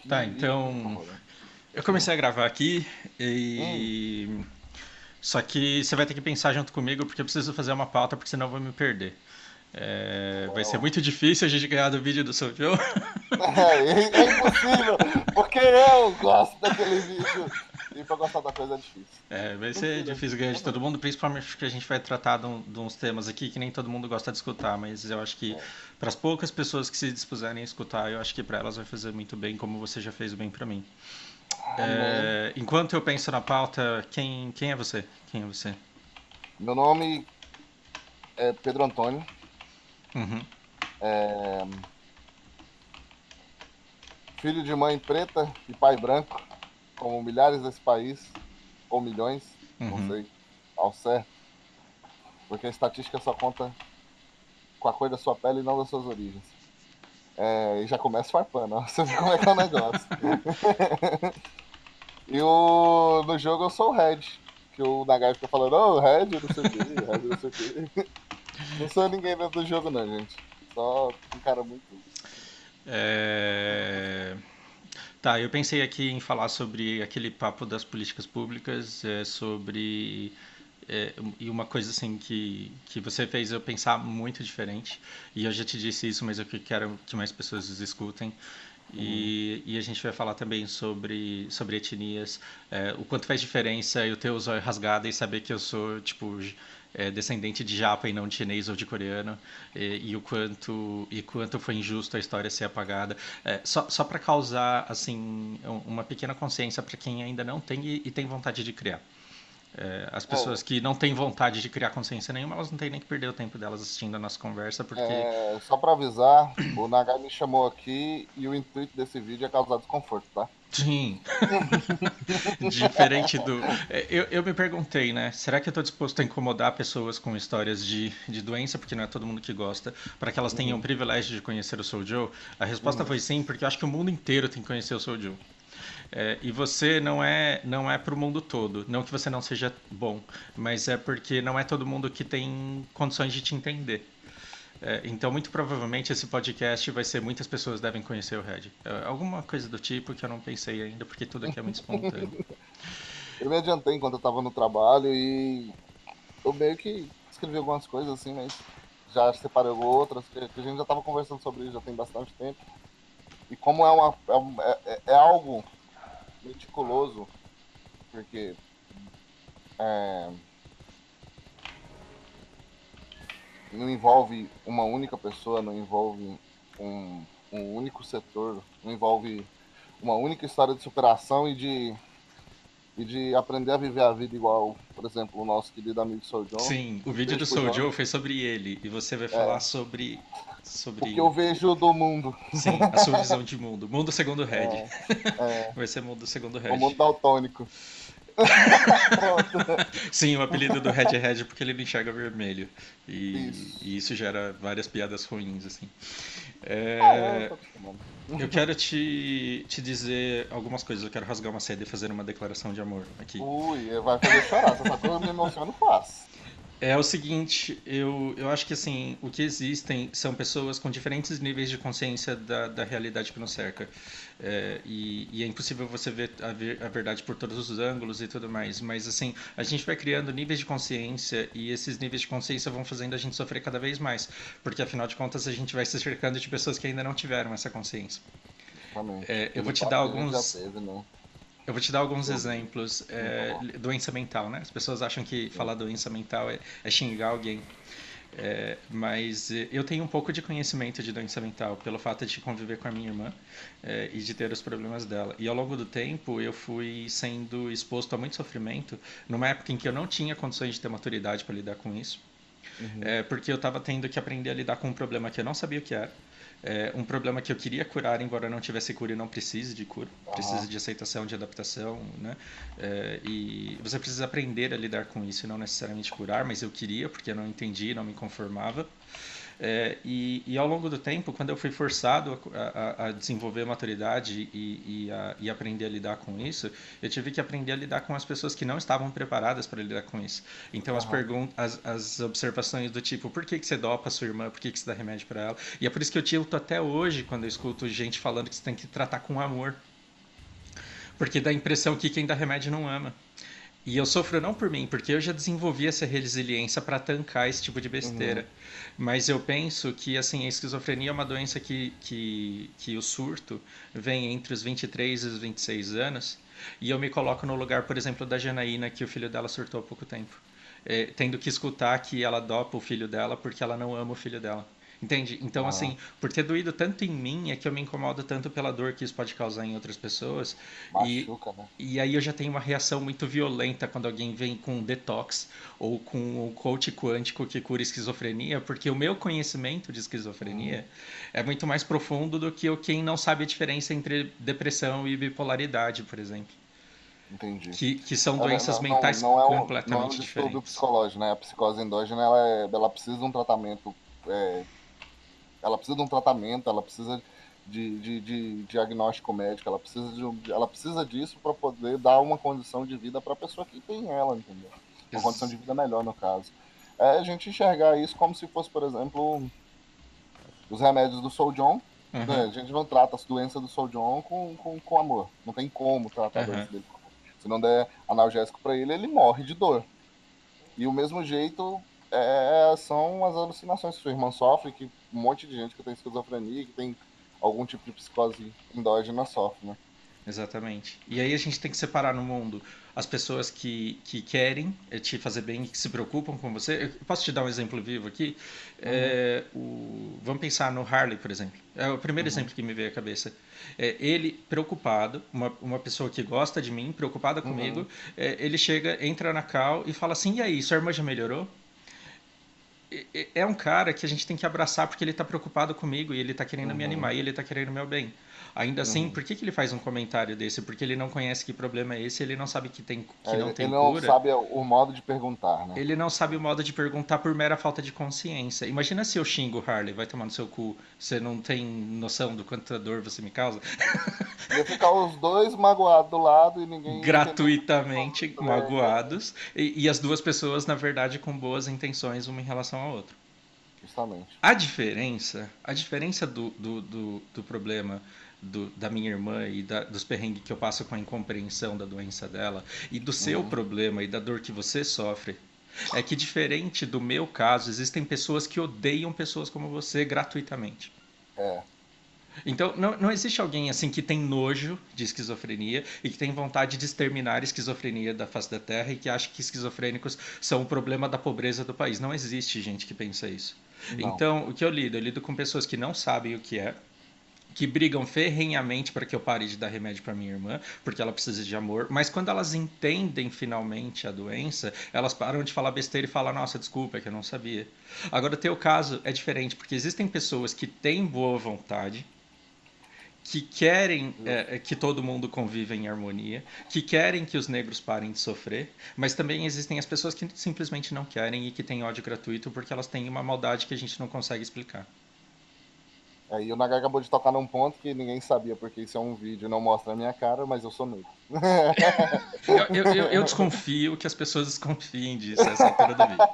Tá, E tá então rolando. eu comecei a gravar aqui Hum, e. Só que você vai ter que pensar junto comigo porque eu preciso fazer uma pauta, porque senão eu vou me perder. Vai ser Léo. muito difícil a gente ganhar do vídeo do seu Joe. É impossível, porque eu gosto daquele vídeo. E pra gostar da coisa é difícil. Vai ser Mentira. difícil ganhar de todo mundo, principalmente porque a gente vai tratar de uns temas aqui que nem todo mundo gosta de escutar, mas eu acho que É. para as poucas pessoas que se dispuserem a escutar, eu acho que para elas vai fazer muito bem, como você já fez bem para mim. Amém. Enquanto eu penso na pauta, quem é você? Quem é você? Meu nome é Pedro Antônio. Uhum, É, filho de mãe preta e pai branco, como milhares desse país, ou milhões, não uhum. sei, ao certo, porque a estatística só conta com a cor da sua pele e não das suas origens. E já começa farpando, ó. Você vê como é que é o negócio. No jogo eu sou o Red, que o Nagai fica falando, oh, Red, não sei o que, Red, não sei o que. Não sou ninguém dentro do jogo, não, gente. Só um cara muito. É... Tá, eu pensei aqui em falar sobre aquele papo das políticas públicas, e uma coisa assim que você fez eu pensar muito diferente, e eu já te disse isso, mas eu quero que mais pessoas escutem. Hum, E a gente vai falar também sobre etnias, o quanto faz diferença eu ter o zóio rasgado e saber que eu sou, tipo, descendente de japa e não de chinês ou de coreano, e quanto foi injusto a história ser apagada. Só para causar, assim, uma pequena consciência para quem ainda não tem e tem vontade de criar. As pessoas é, que não têm vontade de criar consciência nenhuma, elas não têm nem que perder o tempo delas assistindo a nossa conversa, porque só pra avisar, o Nagai me chamou aqui e o intuito desse vídeo é causar desconforto, tá? sim, diferente do. Eu me perguntei, né? Será que eu estou disposto a incomodar pessoas com histórias de doença, porque não é todo mundo que gosta, para que elas tenham o Uhum, privilégio de conhecer o Soul Joe? A resposta uhum. foi sim, porque eu acho que o mundo inteiro tem que conhecer o Soul Joe. E você não é para o mundo todo. Não que você não seja bom, mas é porque não é todo mundo que tem condições de te entender. Então, muito provavelmente, esse podcast vai ser muitas pessoas devem conhecer o Red. Alguma coisa do tipo que eu não pensei ainda, porque tudo aqui é muito espontâneo. Eu me adiantei enquanto eu tava no trabalho e eu meio que escrevi algumas coisas assim, mas já separei outras que a gente já tava conversando sobre isso já tem bastante tempo. E como é algo meticuloso, porque é, não envolve uma única pessoa, não envolve um único setor, não envolve uma única história de superação e de aprender a viver a vida igual, por exemplo, o nosso querido amigo Sr. John. Sim, o O que eu vídeo do vejo por Soul John Joe foi sobre ele, e você vai falar é o que sobre eu vejo do mundo. sim, a sua visão de mundo. Mundo segundo o Red. É, é, Vai ser mundo segundo o o Red. mundo daltônico. Pronto. Sim, o apelido do Red é Red porque ele não enxerga vermelho. Isso. E isso gera várias piadas ruins, assim. Eu É, tô acostumado. eu quero te dizer algumas coisas. Eu quero rasgar uma seda e fazer uma declaração de amor aqui. Ui, vai fazer chorar. Você sabe que eu me emociono fácil. É o seguinte, eu acho que assim, o que existem são pessoas com diferentes níveis de consciência da realidade que nos cerca. E é impossível você ver a verdade por todos os ângulos e tudo mais. Mas assim, a gente vai criando níveis de consciência e esses níveis de consciência vão fazendo a gente sofrer cada vez mais. Porque afinal de contas a gente vai se cercando de pessoas que ainda não tiveram essa consciência. Justamente. Eu vou Aquele te dar papo que a gente já alguns. teve, né? Eu vou te dar alguns Sobre. exemplos. Tá bom. Doença mental, né? As pessoas acham que Sim. falar doença mental é xingar alguém. Mas eu tenho um pouco de conhecimento de doença mental pelo fato de conviver com a minha irmã e de ter os problemas dela. E ao longo do tempo eu fui sendo exposto a muito sofrimento numa época em que eu não tinha condições de ter maturidade para lidar com isso, Uhum. porque eu estava tendo que aprender a lidar com um problema que eu não sabia o que era. Um problema que eu queria curar, embora não tivesse cura e não precise de cura, precisa Aham. de aceitação, de adaptação, né? E você precisa aprender a lidar com isso e não necessariamente curar, mas eu queria, porque eu não entendi, não me conformava. E ao longo do tempo, quando eu fui forçado a desenvolver maturidade e aprender a lidar com isso, eu tive que aprender a lidar com as pessoas que não estavam preparadas para lidar com isso. Então, Aham. as observações do tipo, por que você dopa a sua irmã, por que você dá remédio para ela? E é por isso que eu tilto até hoje quando eu escuto gente falando que você tem que tratar com amor. Porque dá a impressão que quem dá remédio não ama. E eu sofro não por mim, porque eu já desenvolvi essa resiliência para tancar esse tipo de Uhum. besteira. Mas eu penso que assim, a esquizofrenia é uma doença que o surto vem entre os 23 e os 26 anos. E eu me coloco no lugar, por exemplo, da Janaína, que o filho dela surtou há pouco tempo. Tendo que escutar que ela dopa o filho dela porque ela não ama o filho dela. Entende? Então, Aham. assim, por ter doído tanto em mim, é que eu me incomodo tanto pela dor que isso pode causar em outras pessoas. E, Machuca, né? e aí eu já tenho uma reação muito violenta quando alguém vem com um detox ou com um coach quântico que cura esquizofrenia, porque o meu conhecimento de Uhum. esquizofrenia é muito mais profundo do que o quem não sabe a diferença entre depressão e bipolaridade, por exemplo. Entendi. Que são É, doenças mentais não é um completamente distúrbio diferentes. psicológico, né? A psicose endógena, ela precisa de um tratamento, é, ela precisa de um tratamento, ela precisa de diagnóstico médico, ela precisa disso para poder dar uma condição de vida para a pessoa que tem ela, entendeu? Uma condição de vida melhor, no caso. É a gente enxergar isso como se fosse, por exemplo, os remédios do Soul John, né? Aham, A gente não trata as doenças do Soul John com amor. Não tem como tratar a aham. doença dele com amor. Se não der analgésico para ele, ele morre de dor. E o mesmo jeito são as alucinações que sua irmã sofre, que um monte de gente que tem esquizofrenia, que tem algum tipo de psicose endógena sofre, né? Exatamente. E aí a gente tem que separar no mundo as pessoas que querem te fazer bem e que se preocupam com você. Eu posso te dar um exemplo vivo aqui? Uhum, Vamos pensar no Harley, por exemplo. É o primeiro uhum, exemplo que me veio à cabeça. Ele preocupado, uma pessoa que gosta de mim, preocupada comigo, uhum, ele chega, entra na cal e fala assim: e aí, sua irmã já melhorou? É um cara que a gente tem que abraçar porque ele está preocupado comigo e ele está querendo me uhum, animar e ele está querendo o meu bem. Ainda assim, uhum. por que ele faz um comentário desse? Porque ele não conhece que problema é esse, ele não sabe que não tem Ele não cura. sabe o modo de perguntar, né? Ele não sabe o modo de perguntar por mera falta de consciência. Imagina se eu xingo o Harley, vai tomar no seu cu, você não tem noção do quanta dor você me causa? Ia ficar os dois magoados do lado e ninguém ia entender por que falou Gratuitamente isso, né? magoados, e as duas pessoas, na verdade, com boas intenções uma em relação à outra. Justamente. A diferença do problema da minha irmã e dos perrengues que eu passo com a incompreensão da doença dela e do seu Uhum. problema e da dor que você sofre é que, diferente do meu caso, existem pessoas que odeiam pessoas como você gratuitamente. É. Então, não existe alguém assim que tem nojo de esquizofrenia e que tem vontade de exterminar a esquizofrenia da face da Terra e que acha que esquizofrênicos são o problema da pobreza do país. Não existe gente que pensa isso. Não. Então, o que eu lido? Eu lido com pessoas que não sabem o que brigam ferrenhamente para que eu pare de dar remédio para minha irmã, porque ela precisa de amor, mas quando elas entendem finalmente a doença, elas param de falar besteira e falam: nossa, desculpa, é que eu não sabia. Agora, o teu caso é diferente, porque existem pessoas que têm boa vontade, que querem Justo. que todo mundo conviva em harmonia, que querem que os negros parem de sofrer, mas também existem as pessoas que simplesmente não querem e que têm ódio gratuito porque elas têm uma maldade que a gente não consegue explicar. Aí o Nagai acabou de tocar num ponto que ninguém sabia, porque isso é um vídeo, não mostra a minha cara, mas eu sou negro. Eu desconfio que as pessoas desconfiem disso a essa altura do vídeo.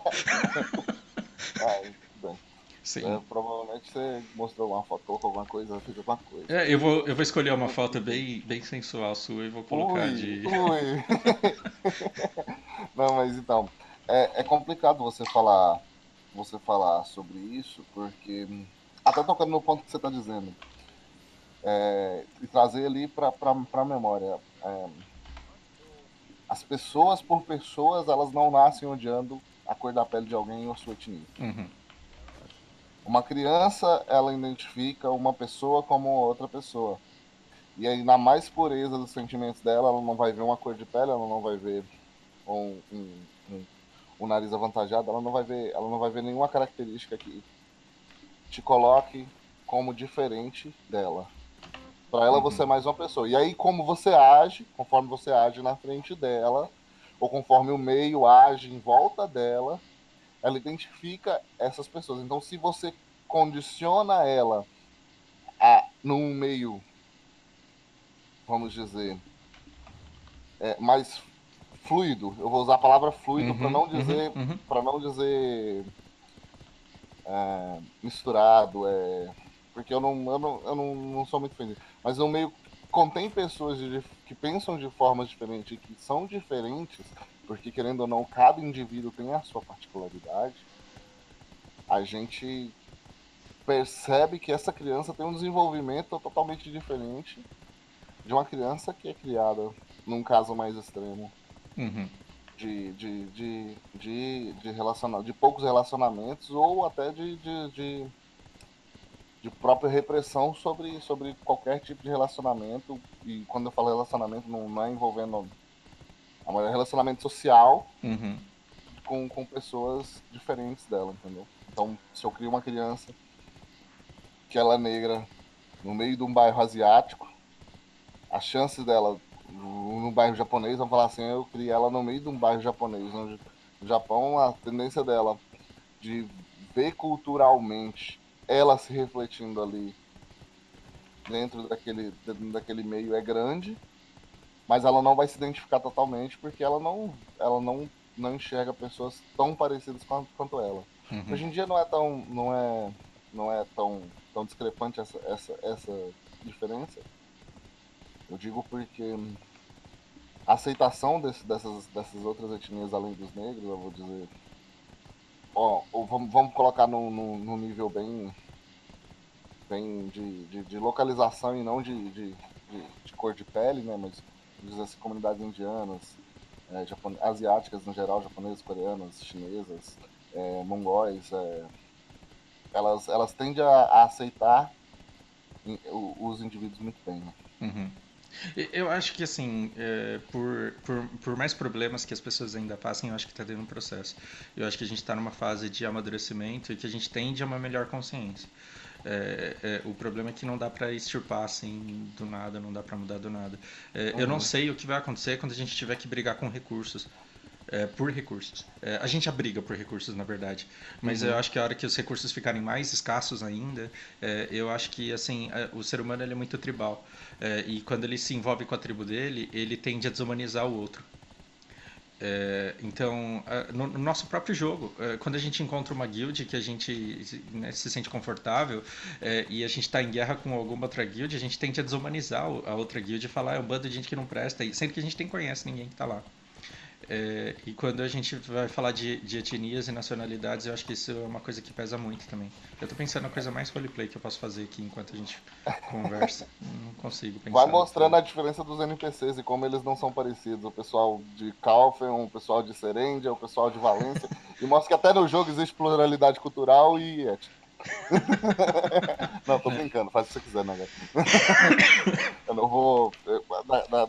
Ah, tudo bem. Sim. Provavelmente você mostrou uma foto com alguma coisa, fez alguma coisa. Eu vou escolher uma foto bem sensual sua e vou colocar Ui, de. ui. Não, mas então, é complicado você falar sobre isso, porque até tocando no ponto que você está dizendo, e trazer ali para a memória. As pessoas, por pessoas, elas não nascem odiando a cor da pele de alguém ou a sua etnia. Uhum, Uma criança, ela identifica uma pessoa como outra pessoa. E aí, na mais pureza dos sentimentos dela, ela não vai ver uma cor de pele, ela não vai ver um nariz avantajado, ela não vai ver nenhuma característica que te coloque como diferente dela. Para ela, você uhum, é mais uma pessoa. E aí, como você age, conforme você age na frente dela, ou conforme o meio age em volta dela, ela identifica essas pessoas. Então, se você condiciona ela num meio, vamos dizer, mais fluido, eu vou usar a palavra fluido uhum, uhum, uhum. para não dizer misturado, porque eu não sou muito feliz, mas um meio contém pessoas que pensam de formas diferentes e que são diferentes, porque querendo ou não, cada indivíduo tem a sua particularidade, a gente percebe que essa criança tem um desenvolvimento totalmente diferente de uma criança que é criada, num caso mais extremo, Uhum. de poucos relacionamentos ou até de própria repressão sobre qualquer tipo de relacionamento. E quando eu falo relacionamento, não é envolvendo é relacionamento social Uhum. com pessoas diferentes dela, entendeu? Então, se eu crio uma criança que ela é negra no meio de um bairro asiático, as chances dela no bairro japonês, vamos falar assim, eu criei ela no meio de um bairro japonês. No Japão, a tendência dela de ver culturalmente ela se refletindo ali dentro daquele meio é grande, mas ela não vai se identificar totalmente porque ela não enxerga pessoas tão parecidas quanto ela. Uhum. Hoje em dia não é tão discrepante essa diferença. Eu digo porque a aceitação dessas outras etnias além dos negros, eu vou dizer, ou vamos colocar num nível bem de localização e não de cor de pele, né? Mas dizer assim, comunidades indianas, asiáticas no geral, japonesas, coreanas, chinesas, mongóis, elas tendem a aceitar os indivíduos muito bem, né? Uhum. Eu acho que, assim, por mais problemas que as pessoas ainda passem, eu acho que está tendo um processo. Eu acho que a gente está numa fase de amadurecimento e que a gente tende a uma melhor consciência. O problema é que não dá para extirpar assim do nada, não dá para mudar do nada. Eu não Uhum, sei o que vai acontecer quando a gente tiver que brigar com recursos. Por recursos. A gente já briga por recursos, na verdade. Mas eu uhum, acho que a hora que os recursos ficarem mais escassos ainda, eu acho que assim o ser humano ele é muito tribal. E quando ele se envolve com a tribo dele, ele tende a desumanizar o outro. Então, no nosso próprio jogo, quando a gente encontra uma guild que a gente, né, se sente confortável e a gente está em guerra com alguma outra guild, a gente tende a desumanizar a outra guild e falar é um bando de gente que não presta, sendo que a gente nem conhece ninguém que está lá. E quando a gente vai falar de etnias e nacionalidades, eu acho que isso é uma coisa que pesa muito também. Eu tô pensando na coisa mais roleplay que eu posso fazer aqui enquanto a gente conversa. Não consigo vai pensar outra. mostrando a diferença dos NPCs e como eles não são parecidos. O pessoal de Calfen, o pessoal de Serendia, o pessoal de Valência. E mostra que até no jogo existe pluralidade cultural e étnica. Não, tô brincando, faz o que você quiser, né, cara? Eu não vou.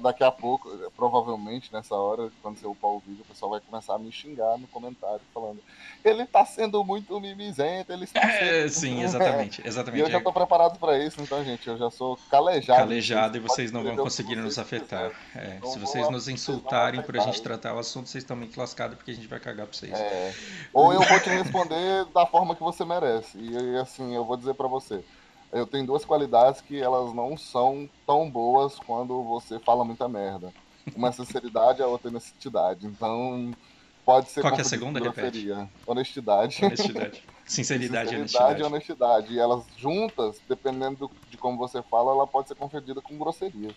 Daqui a pouco, provavelmente nessa hora, quando você upar o vídeo, o pessoal vai começar a me xingar no comentário, falando: ele tá sendo muito mimizento, ele está sendo. Sim, exatamente, E eu exatamente. já tô preparado para isso, então, gente, eu já sou calejado nisso aí. Calejado e Vocês podem vocês não vão escrever o que conseguir nos vocês afetar. quiserem. Se Não vocês vou, nos vocês não vão insultarem por a afetar. gente tratar o assunto, vocês estão meio lascados porque a gente vai cagar pra vocês. É, ou eu vou te responder da forma que você merece. E assim, eu vou dizer para você. Eu tenho duas qualidades que elas não são tão boas quando você fala muita merda. Uma é sinceridade, a outra é honestidade. Então, pode ser Qual que é a confundido com segunda? Repete. grosseria. Honestidade. Honestidade. Sinceridade e Sinceridade e honestidade. honestidade. E elas juntas, dependendo de como você fala, ela pode ser confundida com grosseria. Assim,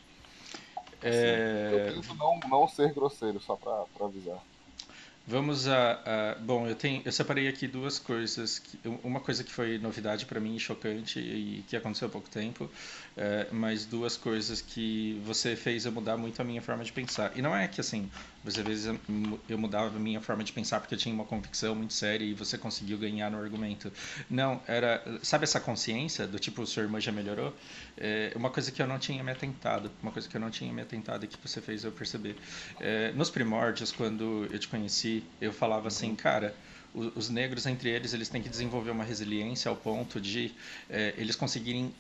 eu É, tento não ser grosseiro, só para avisar. Vamos bom, eu separei aqui duas coisas. Uma coisa que foi novidade para mim, chocante e que aconteceu há pouco tempo, mas duas coisas que você fez eu mudar muito a minha forma de pensar. E não é que assim, às vezes eu mudava a minha forma de pensar porque eu tinha uma convicção muito séria e você conseguiu ganhar no argumento. Não, sabe essa consciência do tipo, sua irmã já melhorou? Uma coisa que eu não tinha me atentado, uma coisa que eu não tinha me atentado e que você fez eu perceber. Nos primórdios, quando eu te conheci, eu falava assim, Uhum, cara, os negros entre eles têm que desenvolver uma resiliência ao ponto de eles conseguirem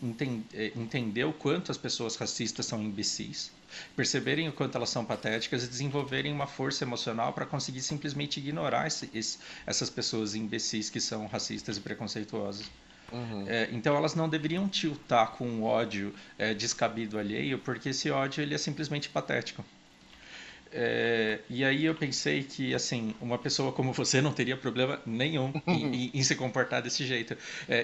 entender o quanto as pessoas racistas são imbecis, perceberem o quanto elas são patéticas e desenvolverem uma força emocional para conseguir simplesmente ignorar essas pessoas imbecis que são racistas e preconceituosas. uhum, Então elas não deveriam tiltar com ódio descabido alheio, porque esse ódio ele é simplesmente patético. E aí eu pensei que, assim, uma pessoa como você não teria problema nenhum em se comportar desse jeito.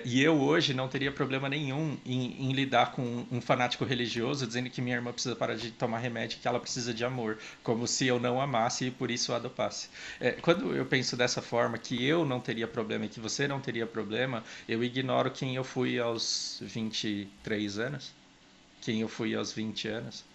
E eu hoje não teria problema nenhum em lidar com um fanático religioso dizendo que minha irmã precisa parar de tomar remédio e que ela precisa de amor, como se eu não amasse e por isso a adopasse. Quando eu penso dessa forma, que eu não teria problema e que você não teria problema, eu ignoro quem eu fui aos 23 anos, quem eu fui aos 20 anos,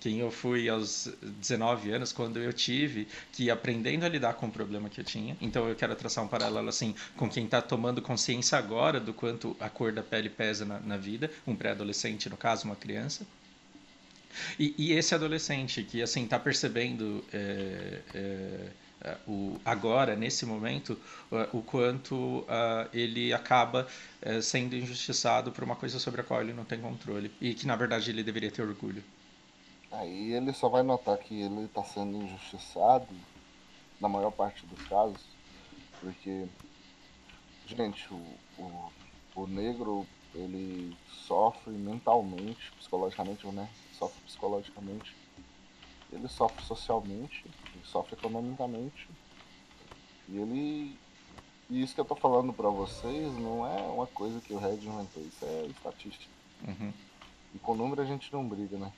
quem eu fui aos 19 anos, quando eu tive que ir aprendendo a lidar com o problema que eu tinha. Então eu quero traçar um paralelo assim com quem está tomando consciência agora do quanto a cor da pele pesa na vida, um pré-adolescente, no caso, uma criança. E esse adolescente que assim está percebendo agora, nesse momento, o quanto ele acaba sendo injustiçado por uma coisa sobre a qual ele não tem controle e que, na verdade, ele deveria ter orgulho. Aí ele só vai notar que ele está sendo injustiçado na maior parte dos casos, porque, gente, o negro, ele sofre mentalmente, psicologicamente, né? Sofre psicologicamente, ele sofre socialmente, ele sofre economicamente, e ele. E isso que eu tô falando para vocês não é uma coisa que o Red inventou, isso é estatística. Uhum. E com número a gente não briga, né?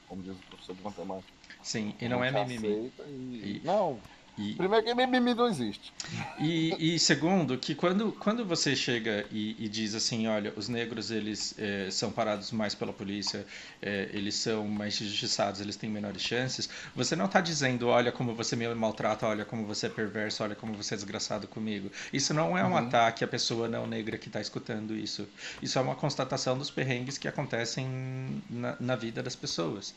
Como diz o professor de matemática. Sim, e A não é gente mimimi. aceita e. E, Não, e, primeiro que mimimi não existe. e segundo, que quando você chega e diz assim, olha, os negros eles são parados mais pela polícia, eles são mais injustiçados, eles têm menores chances, você não está dizendo, olha como você me maltrata, olha como você é perverso, olha como você é desgraçado comigo. Isso não é um Uhum. ataque à pessoa não negra que está escutando isso. Isso é uma constatação dos perrengues que acontecem na vida das pessoas.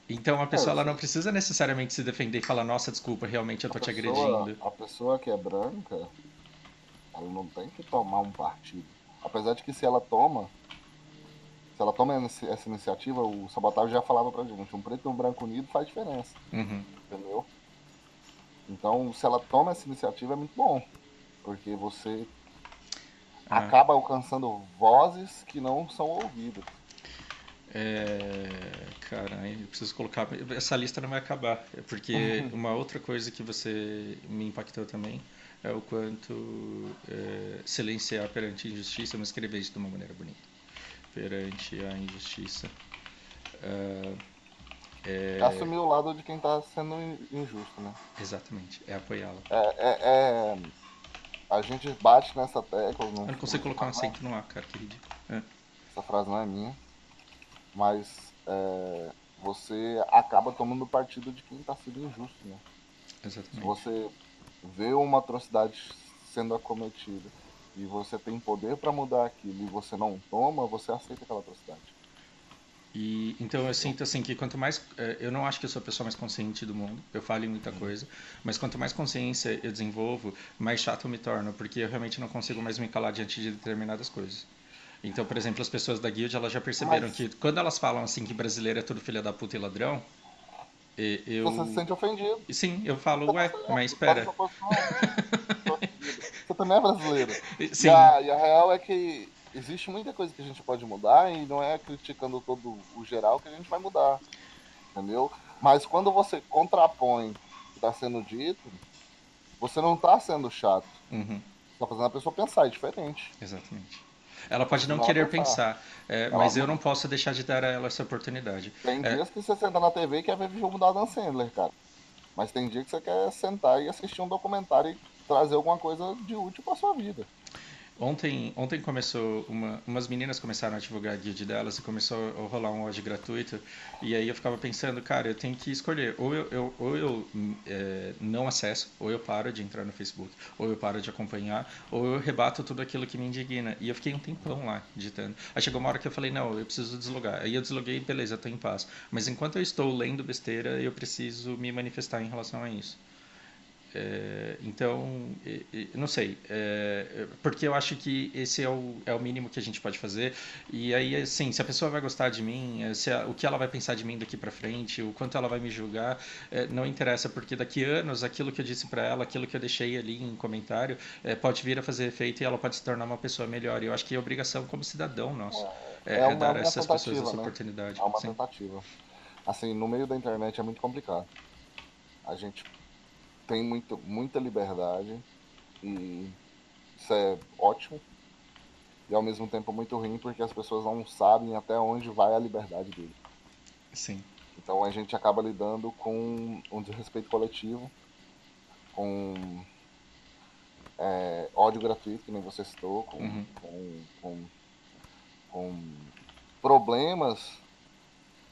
Então a É, pessoa ela não precisa necessariamente se defender e falar, nossa, desculpa, realmente eu tô te agredindo. a pessoa que é branca, ela não tem que tomar um partido. Apesar de que se ela toma essa iniciativa, o Sabotage já falava pra gente, um preto e um branco unido faz diferença, Uhum. entendeu? Então, se ela toma essa iniciativa é muito bom, porque você Ah, acaba alcançando vozes que não são ouvidas. cara, eu preciso colocar. Essa lista não vai acabar. Porque uma outra coisa que você me impactou também é o quanto silenciar perante a injustiça, mas escrever isso de uma maneira bonita. Perante a injustiça. Ah, Assumir o lado de quem tá sendo injusto, né? exatamente, é apoiá-la. A gente bate nessa tecla Eu no não consigo filme, colocar um acento no A, cara, que ridículo. essa frase não é minha, mas você acaba tomando partido de quem está sendo injusto, né? Se Exatamente. você vê uma atrocidade sendo acometida e você tem poder para mudar aquilo e você não toma, você aceita aquela atrocidade. E então eu Entendeu? sinto assim que quanto mais eu não acho que eu sou a pessoa mais consciente do mundo, eu falo em muita Uhum. coisa, mas quanto mais consciência eu desenvolvo, mais chato eu me torno, porque eu realmente não consigo mais me calar diante de determinadas coisas. Então, por exemplo, as pessoas da guild, elas já perceberam Mas que quando elas falam assim que brasileiro é tudo filha da puta e ladrão, você se eu sente ofendido. sim, eu falo, Você tá ué, mas certo, bota espera. sua posição. Sou ofendido. Você também é brasileiro. E Sim, e a real é que existe muita coisa que a gente pode mudar e não é criticando todo o geral que a gente vai mudar, entendeu? Mas quando você contrapõe o que está sendo dito, você não está sendo chato. uhum, Você está fazendo a pessoa pensar, é diferente. exatamente. Ela Você está pode não fazendo ela querer pensar. pensar, Ela mas eu não... não posso deixar de dar a ela essa oportunidade. Tem É, dias que você senta na TV e quer ver filme da Dan Sandler, cara. Mas tem dia que você quer sentar e assistir um documentário e trazer alguma coisa de útil para sua vida. ontem começou, umas meninas começaram a divulgar a guild delas e começou a rolar um ódio gratuito. E aí eu ficava pensando, cara, eu tenho que escolher. Ou eu não acesso, ou eu paro de entrar no Facebook, ou eu paro de acompanhar, ou eu rebato tudo aquilo que me indigna. E eu fiquei um tempão lá digitando. Aí chegou uma hora que eu falei, não, eu preciso deslogar. Aí eu desloguei, beleza, eu tô em paz. Mas enquanto eu estou lendo besteira, eu preciso me manifestar em relação a isso. Então, não sei, porque eu acho que esse é o mínimo que a gente pode fazer. E aí, assim, se a pessoa vai gostar de mim, o que ela vai pensar de mim daqui para frente, o quanto ela vai me julgar, não interessa, porque daqui a anos aquilo que eu disse para ela, aquilo que eu deixei ali em comentário, pode vir a fazer efeito e ela pode se tornar uma pessoa melhor. E eu acho que é obrigação como cidadão nosso É dar a uma essas pessoas tentativa, essa né? oportunidade. É uma Sim. tentativa. Assim, no meio da internet é muito complicado. A gente tem muita liberdade e isso é ótimo e ao mesmo tempo muito ruim porque as pessoas não sabem até onde vai a liberdade dele. Sim. Então a gente acaba lidando com um desrespeito coletivo, com ódio gratuito, que nem você citou, Uhum. com problemas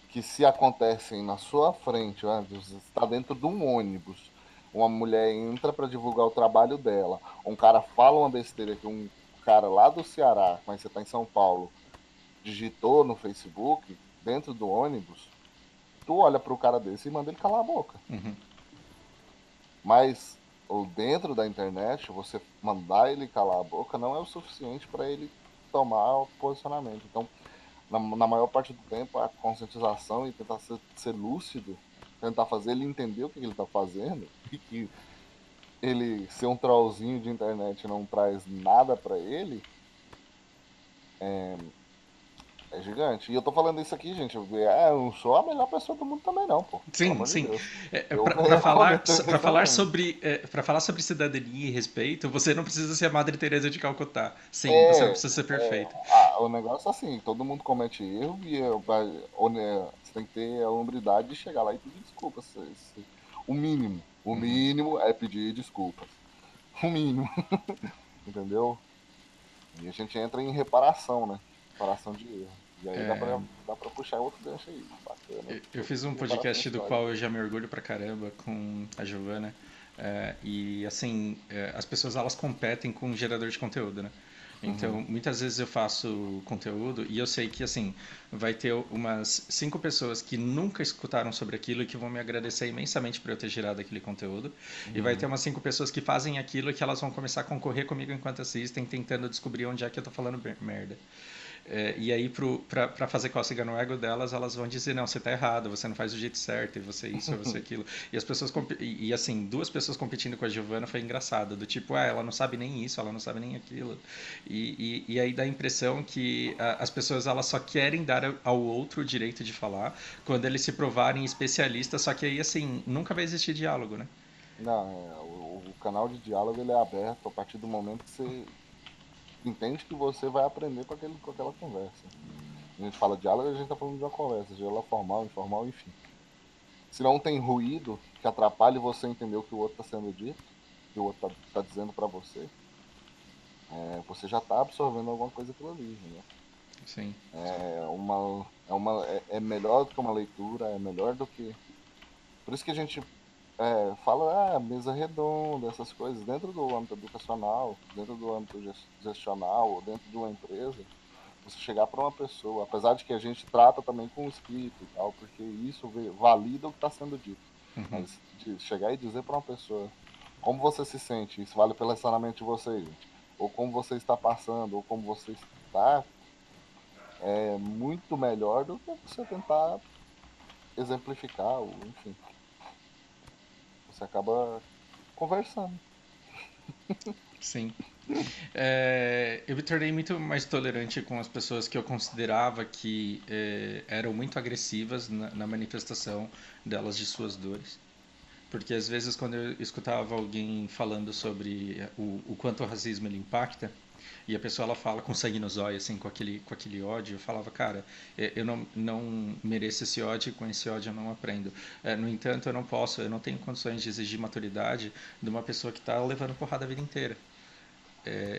que se acontecem na sua frente, né, você está dentro de um ônibus, uma mulher entra para divulgar o trabalho dela, um cara fala uma besteira que um cara lá do Ceará, mas você está em São Paulo, digitou no Facebook, dentro do ônibus, tu olha para o cara desse e manda ele calar a boca. Uhum. Mas ou dentro da internet, você mandar ele calar a boca não é o suficiente para ele tomar o posicionamento. Então, na maior parte do tempo, a conscientização e tentar ser lúcido, tentar fazer ele entender o que ele está fazendo e que ele ser um trollzinho de internet não traz nada para ele, é gigante. E eu tô falando isso aqui, gente, eu não sou a melhor pessoa do mundo também não, pô. Pelo Sim, amor de sim. Deus. Eu Para falar, comento para isso falar também. sobre para falar sobre cidadania e respeito, você não precisa ser a Madre Teresa de Calcutá. Sim, você não É, precisa ser perfeito. o negócio é assim, todo mundo comete erro e você tem que ter a hombridade de chegar lá e pedir desculpas. O Uhum. mínimo é pedir desculpas. O mínimo, entendeu? E a gente entra em reparação, né? Reparação de erro. E aí dá pra puxar outro gancho aí, bacana, Eu fiz um de reparação podcast do histórica. qual eu já me orgulho pra caramba com a Giovana. E assim, as pessoas elas competem com um gerador de conteúdo, né? Uhum. Então, muitas vezes eu faço conteúdo e eu sei que assim, vai ter umas 5 pessoas que nunca escutaram sobre aquilo e que vão me agradecer imensamente por eu ter gerado aquele conteúdo. E vai ter Uhum. umas 5 pessoas que fazem aquilo e que elas vão começar a concorrer comigo enquanto assistem, tentando descobrir onde é que eu tô falando merda. E aí, para fazer cócega no ego delas, elas vão dizer: não, você está errado, você não faz do jeito certo, e você isso, e você aquilo. E as pessoas. E assim, 2 pessoas competindo com a Giovana foi engraçado: do tipo, ela não sabe nem isso, ela não sabe nem aquilo. E aí dá a impressão que as pessoas elas só querem dar ao outro o direito de falar quando eles se provarem especialistas, só que aí, assim, nunca vai existir diálogo, né? Não, o canal de diálogo ele é aberto a partir do momento que você entende que você vai aprender com aquela conversa. A gente fala diálogo, a gente está falando de uma conversa, seja ela formal, informal, enfim. Se não tem ruído que atrapalhe você entender o que o outro está sendo dito, o que o outro está dizendo para você, você já está absorvendo alguma coisa aquilo ali, né? Sim. É melhor do que uma leitura, é melhor do que. Por isso que a gente fala, mesa redonda, essas coisas, dentro do âmbito educacional, dentro do âmbito gestional, dentro de uma empresa, você chegar para uma pessoa, apesar de que a gente trata também com o escrito e tal, porque isso valida o que está sendo dito. Uhum. Mas de chegar e dizer para uma pessoa como você se sente, isso vale pelo relacionamento de vocês, gente, ou como você está passando, ou como você está, é muito melhor do que você tentar exemplificar, ou enfim, você acaba conversando. Sim. Eu me tornei muito mais tolerante com as pessoas que eu considerava que eram muito agressivas na manifestação delas de suas dores. Porque às vezes quando eu escutava alguém falando sobre o quanto o racismo ele impacta, e a pessoa ela fala com sangue nos olhos, assim, com aquele ódio, eu falava, cara, eu não mereço esse ódio e com esse ódio eu não aprendo. No entanto, eu não tenho condições de exigir maturidade de uma pessoa que está levando porrada a vida inteira.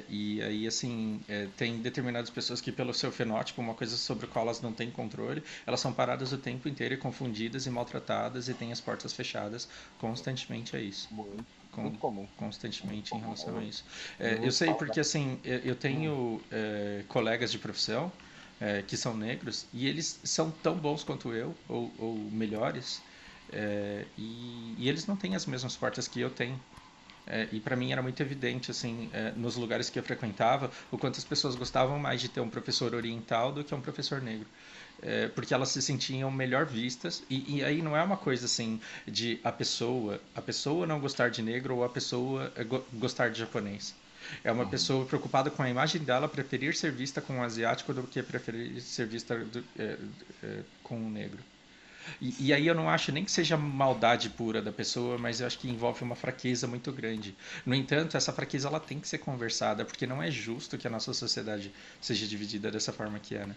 E aí, assim, tem determinadas pessoas que, pelo seu fenótipo, uma coisa sobre a qual elas não têm controle, elas são paradas o tempo inteiro e confundidas e maltratadas e têm as portas fechadas constantemente a isso. Muito, Com, muito comum. Muito constantemente em comum. relação a isso. A Eu gente sei fala da. porque, assim, eu tenho colegas de profissão que são negros e eles são tão bons quanto eu, ou melhores, e eles não têm as mesmas portas que eu tenho. E para mim era muito evidente, assim, nos lugares que eu frequentava, o quanto as pessoas gostavam mais de ter um professor oriental do que um professor negro. Porque elas se sentiam melhor vistas, e aí não é uma coisa assim de a pessoa não gostar de negro ou a pessoa gostar de japonês. É uma Uhum. pessoa preocupada com a imagem dela preferir ser vista com um asiático do que preferir ser vista com um negro. E aí eu não acho nem que seja maldade pura da pessoa, mas eu acho que envolve uma fraqueza muito grande. No entanto, essa fraqueza ela tem que ser conversada, porque não é justo que a nossa sociedade seja dividida dessa forma que é, né?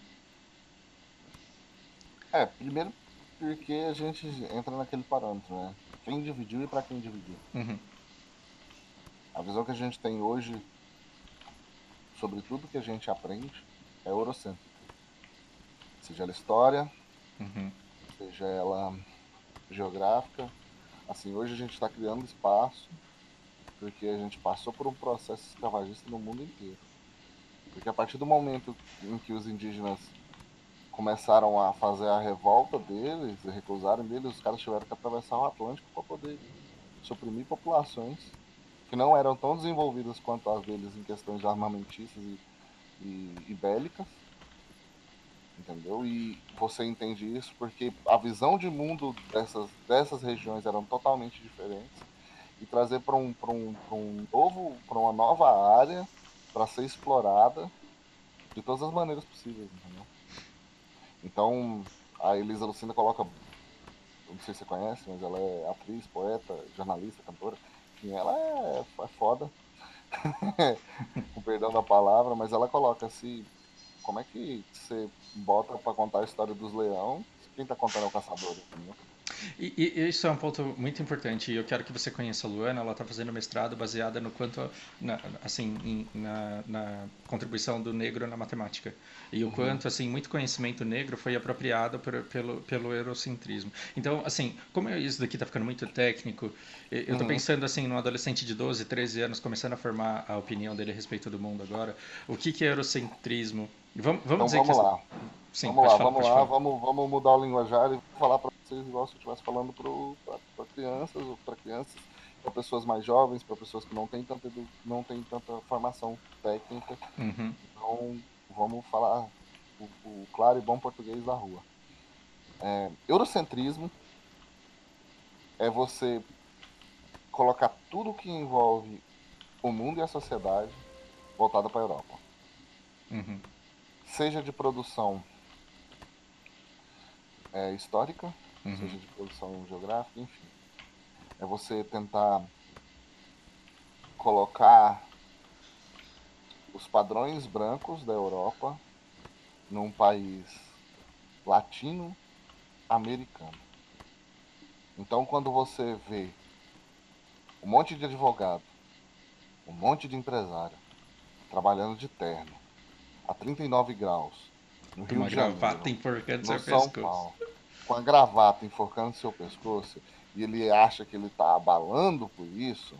Primeiro porque a gente entra naquele parâmetro, né? Quem dividiu e para quem dividiu. Uhum, A visão que a gente tem hoje sobre tudo que a gente aprende é eurocêntrica. Seja ela história, uhum, seja ela geográfica. Assim, hoje a gente está criando espaço porque a gente passou por um processo escravagista no mundo inteiro. Porque a partir do momento em que os indígenas começaram a fazer a revolta deles, e recusarem deles, os caras tiveram que atravessar o Atlântico para poder suprimir populações que não eram tão desenvolvidas quanto as deles em questões armamentistas e bélicas, entendeu? E você entende isso porque a visão de mundo dessas regiões eram totalmente diferentes e trazer para uma nova área para ser explorada de todas as maneiras possíveis, entendeu? Então, a Elisa Lucinda coloca, eu não sei se você conhece, mas ela é atriz, poeta, jornalista, cantora. Enfim, ela é foda, com perdão da palavra, mas ela coloca assim, como é que você bota para contar a história dos leões se quem tá contando é o caçador, entendeu? E isso é um ponto muito importante. E eu quero que você conheça a Luana. Ela está fazendo mestrado baseada no quanto, assim, na contribuição do negro na matemática e o Uhum, quanto, assim, muito conhecimento negro foi apropriado pelo eurocentrismo. Então, assim, como isso daqui está ficando muito técnico, eu estou uhum. pensando assim num adolescente de 12, 13 anos começando a formar a opinião dele a respeito do mundo agora. O que é eurocentrismo? Vamos Então dizer que sim, pode falar, pode falar. vamos mudar o linguajar e falar para vocês igual se eu estivesse falando para crianças, ou para crianças, para pessoas mais jovens, para pessoas que não têm tanta formação técnica. Uhum, Então, vamos falar o claro e bom português da rua. Eurocentrismo é você colocar tudo que envolve o mundo e a sociedade voltada para a Europa. uhum, Seja de produção histórica, uhum. seja de produção geográfica, enfim. É você tentar colocar os padrões brancos da Europa num país latino-americano. Então, quando você vê um monte de advogado, um monte de empresário trabalhando de terno a 39 graus no Com Rio uma de gravata Janeiro, enforcando no seu São pescoço. Paulo, com a gravata enforcando seu pescoço, e ele acha que ele está abalando por isso,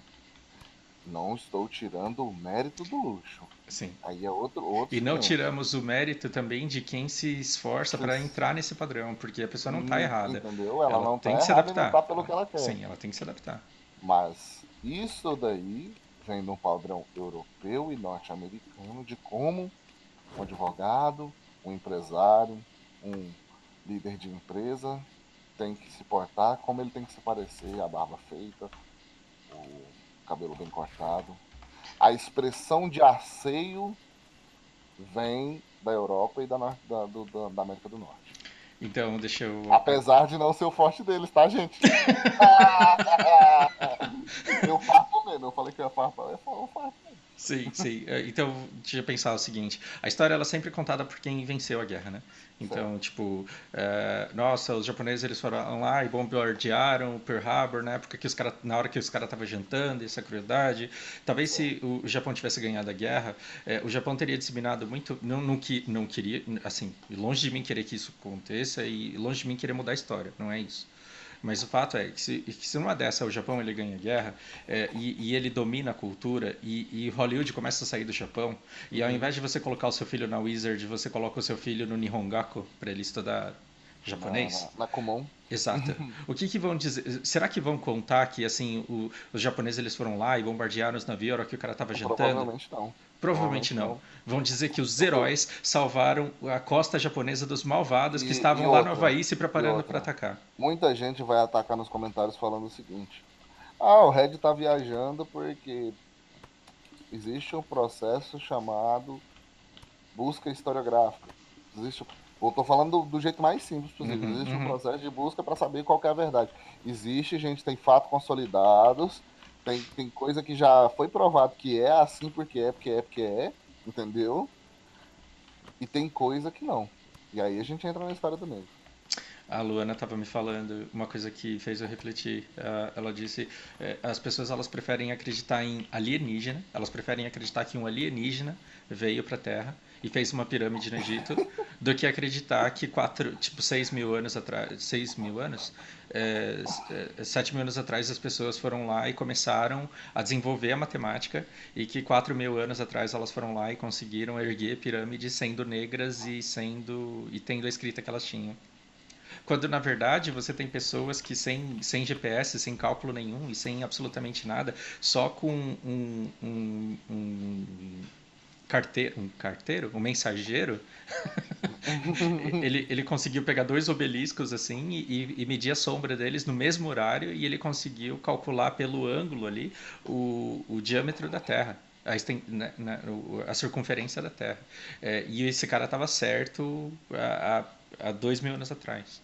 não estou tirando o mérito do luxo. Sim. Aí é outros E não 500. tiramos o mérito também de quem se esforça para Vocês, entrar nesse padrão, porque a pessoa não está errada. entendeu? Ela Ela não tem está que se errada e não adaptar. está pelo que ela quer. Sim, ela tem que se adaptar. Mas isso daí vem de um padrão europeu e norte-americano de como um advogado, um empresário, um líder de empresa tem que se portar, como ele tem que se parecer, a barba feita, o cabelo bem cortado. A expressão de asseio vem da Europa e da América do Norte. Então, deixa eu. Apesar de não ser o forte deles, tá, gente? Eu farpo mesmo. Eu falei que eu ia farpar. Eu farpo mesmo. Sim, sim. Então, deixa eu pensar o seguinte: a história ela é sempre contada por quem venceu a guerra, né? Certo. Então, tipo, nossa, os japoneses eles foram lá e bombardearam Pearl Harbor na época que os cara, na hora que os caras estavam jantando, essa crueldade. Talvez Certo. se o Japão tivesse ganhado a guerra, o Japão teria disseminado muito, não queria, assim, longe de mim querer que isso aconteça e longe de mim querer mudar a história, não é isso. Mas o fato é que se numa dessa o Japão ele ganha a guerra e ele domina a cultura e Hollywood começa a sair do Japão e ao Uhum. invés de você colocar o seu filho na Wizard, você coloca o seu filho no Nihongaku para ele estudar japonês. Na Kumon. Exato. O que vão dizer? Será que vão contar que assim os japoneses eles foram lá e bombardearam os navios na hora que o cara estava jantando? Provavelmente não. Provavelmente Provavelmente não. não. Vão dizer que os Porque. heróis salvaram a costa japonesa dos malvados que E estavam lá no outra. Havaí se E preparando para outra. atacar. Muita gente vai atacar nos comentários falando o seguinte. Ah, o Red tá viajando porque existe um processo chamado busca historiográfica. Existe Eu tô falando do jeito mais simples possível. Uhum, Existe um uhum. processo de busca para saber qual que é a verdade. Existe, a gente tem fatos consolidados, tem coisa que já foi provado que é assim porque é, entendeu? E tem coisa que não. E aí a gente entra na história do negro. A Luana estava me falando uma coisa que fez eu refletir. Ela disse, as pessoas elas preferem acreditar em alienígena, elas preferem acreditar que um alienígena veio para a Terra e fez uma pirâmide no Egito, do que acreditar que 6 mil anos atrás, 6 mil anos, 7 mil anos atrás as pessoas foram lá e começaram a desenvolver a matemática e que 4 mil anos atrás elas foram lá e conseguiram erguer pirâmides sendo negras e tendo a escrita que elas tinham. Quando na verdade você tem pessoas que sem GPS, sem cálculo nenhum e sem absolutamente nada, só com um mensageiro, ele conseguiu pegar dois obeliscos assim e medir a sombra deles no mesmo horário e ele conseguiu calcular pelo ângulo ali o diâmetro da Terra. A circunferência da Terra. E esse cara estava certo há 2 mil anos atrás.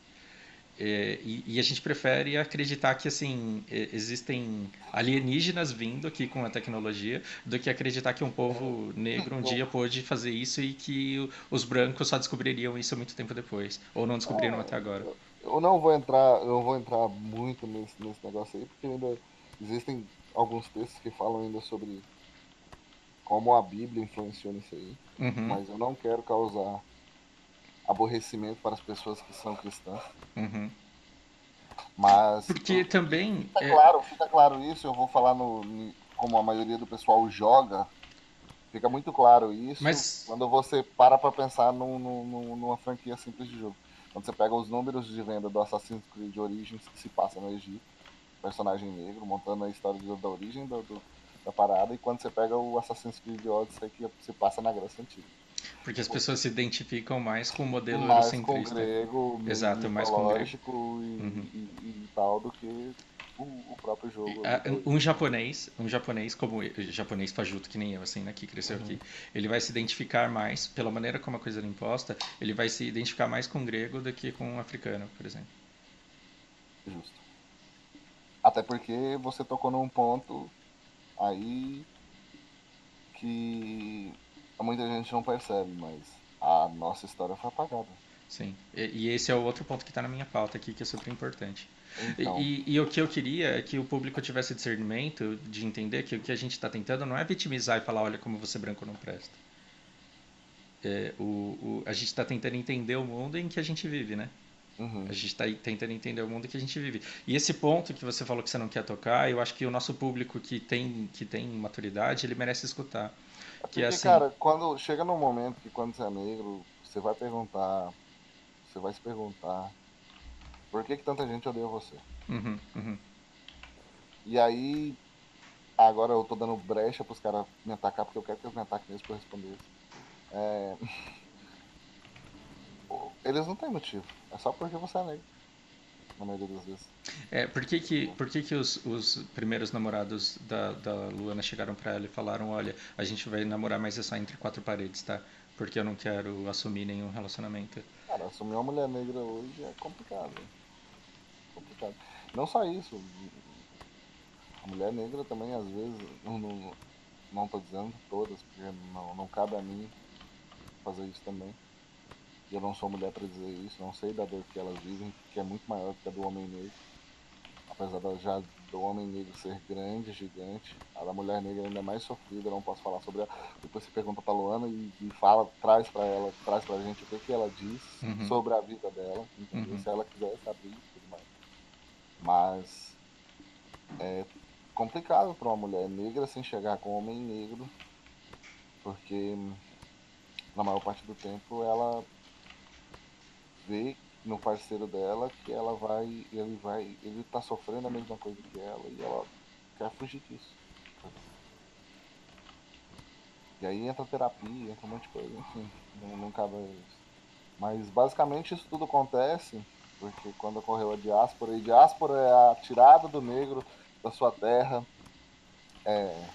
E a gente prefere acreditar que assim existem alienígenas vindo aqui com a tecnologia do que acreditar que um povo negro um Eu, dia pôde fazer isso e que os brancos só descobririam isso muito tempo depois ou não descobriram até agora. eu não vou entrar, eu não vou entrar muito nesse negócio aí, porque ainda existem alguns textos que falam ainda sobre como a Bíblia influenciou nisso aí. Uhum, Mas eu não quero causar aborrecimento para as pessoas que são cristãs. uhum. Mas Porque também fica claro isso, eu vou falar como a maioria do pessoal joga, fica muito claro isso mas quando você para pensar numa franquia simples de jogo. Quando você pega os números de venda do Assassin's Creed Origins, que se passa no Egito, personagem negro, montando a história da origem da parada, e quando você pega o Assassin's Creed Odyssey, que se passa na Grécia Antiga. porque as Tipo, pessoas se identificam mais com o modelo mais com eurocentrista. grego, Exato, mais com grego. mitológico Uhum. e tal, do que o próprio jogo ali da origem. Um japonês como japonês fajuto que nem eu, assim, né, que cresceu aqui, Uhum, ele vai se identificar mais, pela maneira como a coisa é imposta, ele vai se identificar mais com um grego do que com um africano, por exemplo. justo. Até porque você tocou num ponto aí que muita gente não percebe, mas a nossa história foi apagada. Sim. E esse é o outro ponto que está na minha pauta aqui, que é super importante. Então, E o que eu queria é que o público tivesse discernimento de entender que o que a gente está tentando não é vitimizar e falar, olha como você branco não presta. A gente está tentando entender o mundo em que a gente vive, né? A uhum, gente está tentando entender o mundo que a gente vive. E esse ponto que você falou que você não quer tocar, eu acho que o nosso público que tem maturidade, ele merece escutar. é Que é porque, assim, cara, quando chega num momento que quando você é negro, você vai se perguntar por que tanta gente odeia você? uhum, uhum. E aí, agora eu tô dando brecha pros caras me atacar, porque eu quero que eles me ataquem mesmo pra eu responder isso. É, eles não têm motivo. É só porque você é negro, na maioria das vezes. Entendeu? Por que que os primeiros namorados da Luana chegaram pra ela e falaram, olha, a gente vai namorar, mas é só entre quatro paredes, tá? Porque eu não quero assumir nenhum relacionamento. Cara, assumir uma mulher negra hoje é complicado. Complicado. Não só isso. A mulher negra também, às vezes, não tô dizendo todas, porque não cabe a mim fazer isso também. E eu não sou mulher para dizer isso, não sei da dor que elas vivem, que é muito maior do que a do homem negro. Apesar do homem negro ser grande, gigante, a da mulher negra ainda é mais sofrida, eu não posso falar sobre ela. Depois você pergunta pra Luana e fala, traz pra ela, traz pra gente o que, que ela diz Uhum, sobre a vida dela, entendeu? uhum. Se ela quisesse abrir e tudo mais. Mas é complicado para uma mulher negra se enxergar com um homem negro, porque na maior parte do tempo ela vê no parceiro dela que ele tá sofrendo a mesma coisa que ela e ela quer fugir disso. E aí entra terapia, entra um monte de coisa, enfim, não cabe isso. Mas basicamente isso tudo acontece porque quando ocorreu a diáspora, e diáspora é a tirada do negro da sua terra, é,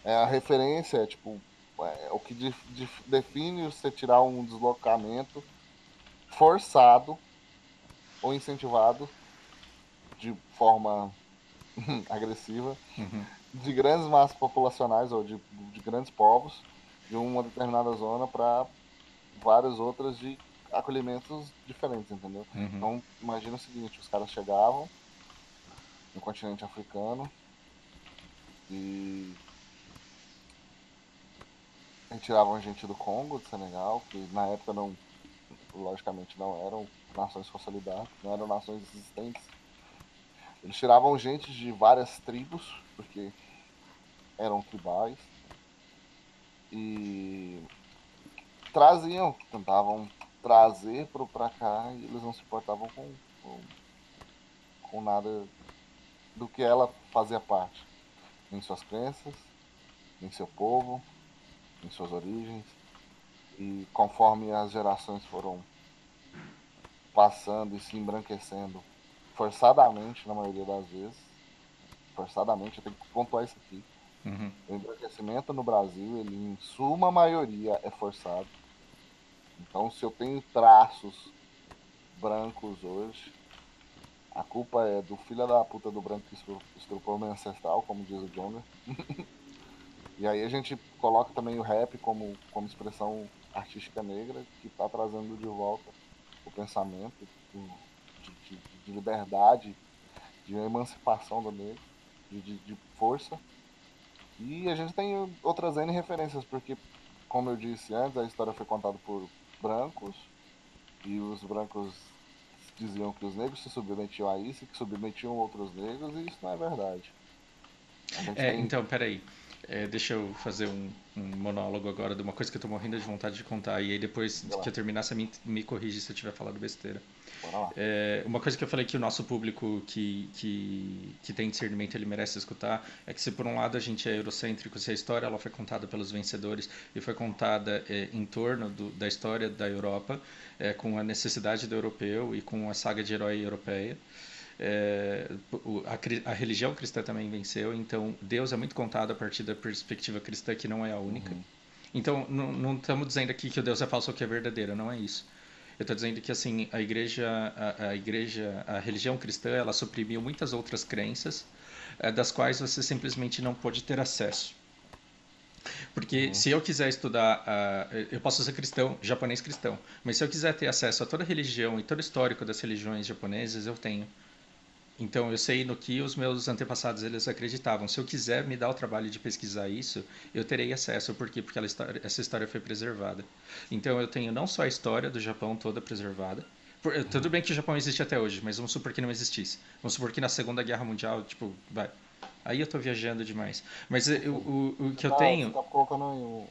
é a referência, é tipo, é o que define você tirar um deslocamento forçado ou incentivado de forma agressiva Uhum. de grandes massas populacionais ou de grandes povos de uma determinada zona para várias outras de acolhimentos diferentes, entendeu? Uhum. Então, imagina o seguinte, os caras chegavam no continente africano e retiravam gente do Congo, do Senegal, que na época não, logicamente não eram nações consolidadas, não eram nações existentes. Eles tiravam gente de várias tribos, porque eram tribais, e traziam, tentavam trazer para cá e eles não se importavam com nada do que ela fazia parte, nem suas crenças, nem seu povo, nem suas origens. E conforme as gerações foram passando e se embranquecendo, forçadamente, na maioria das vezes, forçadamente, eu tenho que pontuar isso aqui. Uhum. O embranquecimento no Brasil, ele em suma maioria é forçado. Então, se eu tenho traços brancos hoje, a culpa é do filho da puta do branco que estuprou meu ancestral, como diz o Jonga. E aí a gente coloca também o rap como expressão artística negra, que está trazendo de volta o pensamento de liberdade, de emancipação do negro, de força. E a gente tem outras N referências, porque, como eu disse antes, a história foi contada por brancos, e os brancos diziam que os negros se submetiam a isso, e que submetiam outros negros, e isso não é verdade. A gente tem. Então, peraí. Deixa eu fazer um monólogo agora de uma coisa que eu tô morrendo de vontade de contar. E aí depois Sei que lá, eu terminar, você me corrige se eu tiver falado besteira. bora lá. Uma coisa que eu falei que o nosso público que tem discernimento ele merece escutar é que se por um lado a gente é eurocêntrico, se a história ela foi contada pelos vencedores e foi contada em torno da história da Europa, com a necessidade do europeu e com a saga de herói europeia, a religião cristã também venceu, então Deus é muito contado a partir da perspectiva cristã, que não é a única. Uhum. Então, não estamos dizendo aqui que o Deus é falso ou que é verdadeiro, não é isso. Eu estou dizendo que assim a religião cristã, ela suprimiu muitas outras crenças, das quais você simplesmente não pode ter acesso. Porque Uhum. se eu quiser estudar, eu posso ser cristão, japonês cristão, mas se eu quiser ter acesso a toda a religião e todo o histórico das religiões japonesas, eu tenho. Então eu sei no que os meus antepassados eles acreditavam. Se eu quiser me dar o trabalho de pesquisar isso, eu terei acesso. Por quê? Porque essa história foi preservada. Então eu tenho não só a história do Japão toda preservada. Tudo Uhum. bem que o Japão existe até hoje, mas vamos supor que não existisse. Vamos supor que na Segunda Guerra Mundial, tipo, vai. Aí eu estou viajando demais. Mas Assim, o que eu você tenho tá colocando aí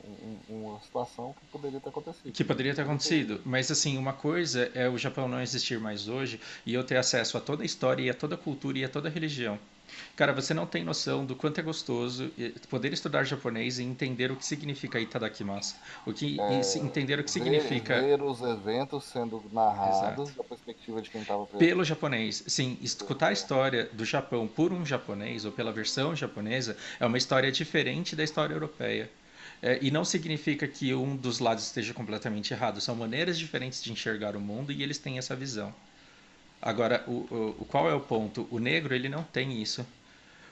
uma situação que poderia ter acontecido. que poderia ter Poderia ter acontecido. ido. Mas assim, uma coisa é o Japão não existir mais hoje e eu ter acesso a toda a história e a toda a cultura e a toda a religião. Cara, você não tem noção do quanto é gostoso poder estudar japonês e entender o que significa Itadakimasu. Entender o que significa. Ver os eventos sendo narrados Exato. da perspectiva de quem estava Pelo japonês. Sim, escutar a presente. história do Japão por um japonês ou pela versão japonesa é uma história diferente da história europeia. E não significa que um dos lados esteja completamente errado. São maneiras diferentes de enxergar o mundo e eles têm essa visão. Agora, qual é o ponto? O negro ele não tem isso.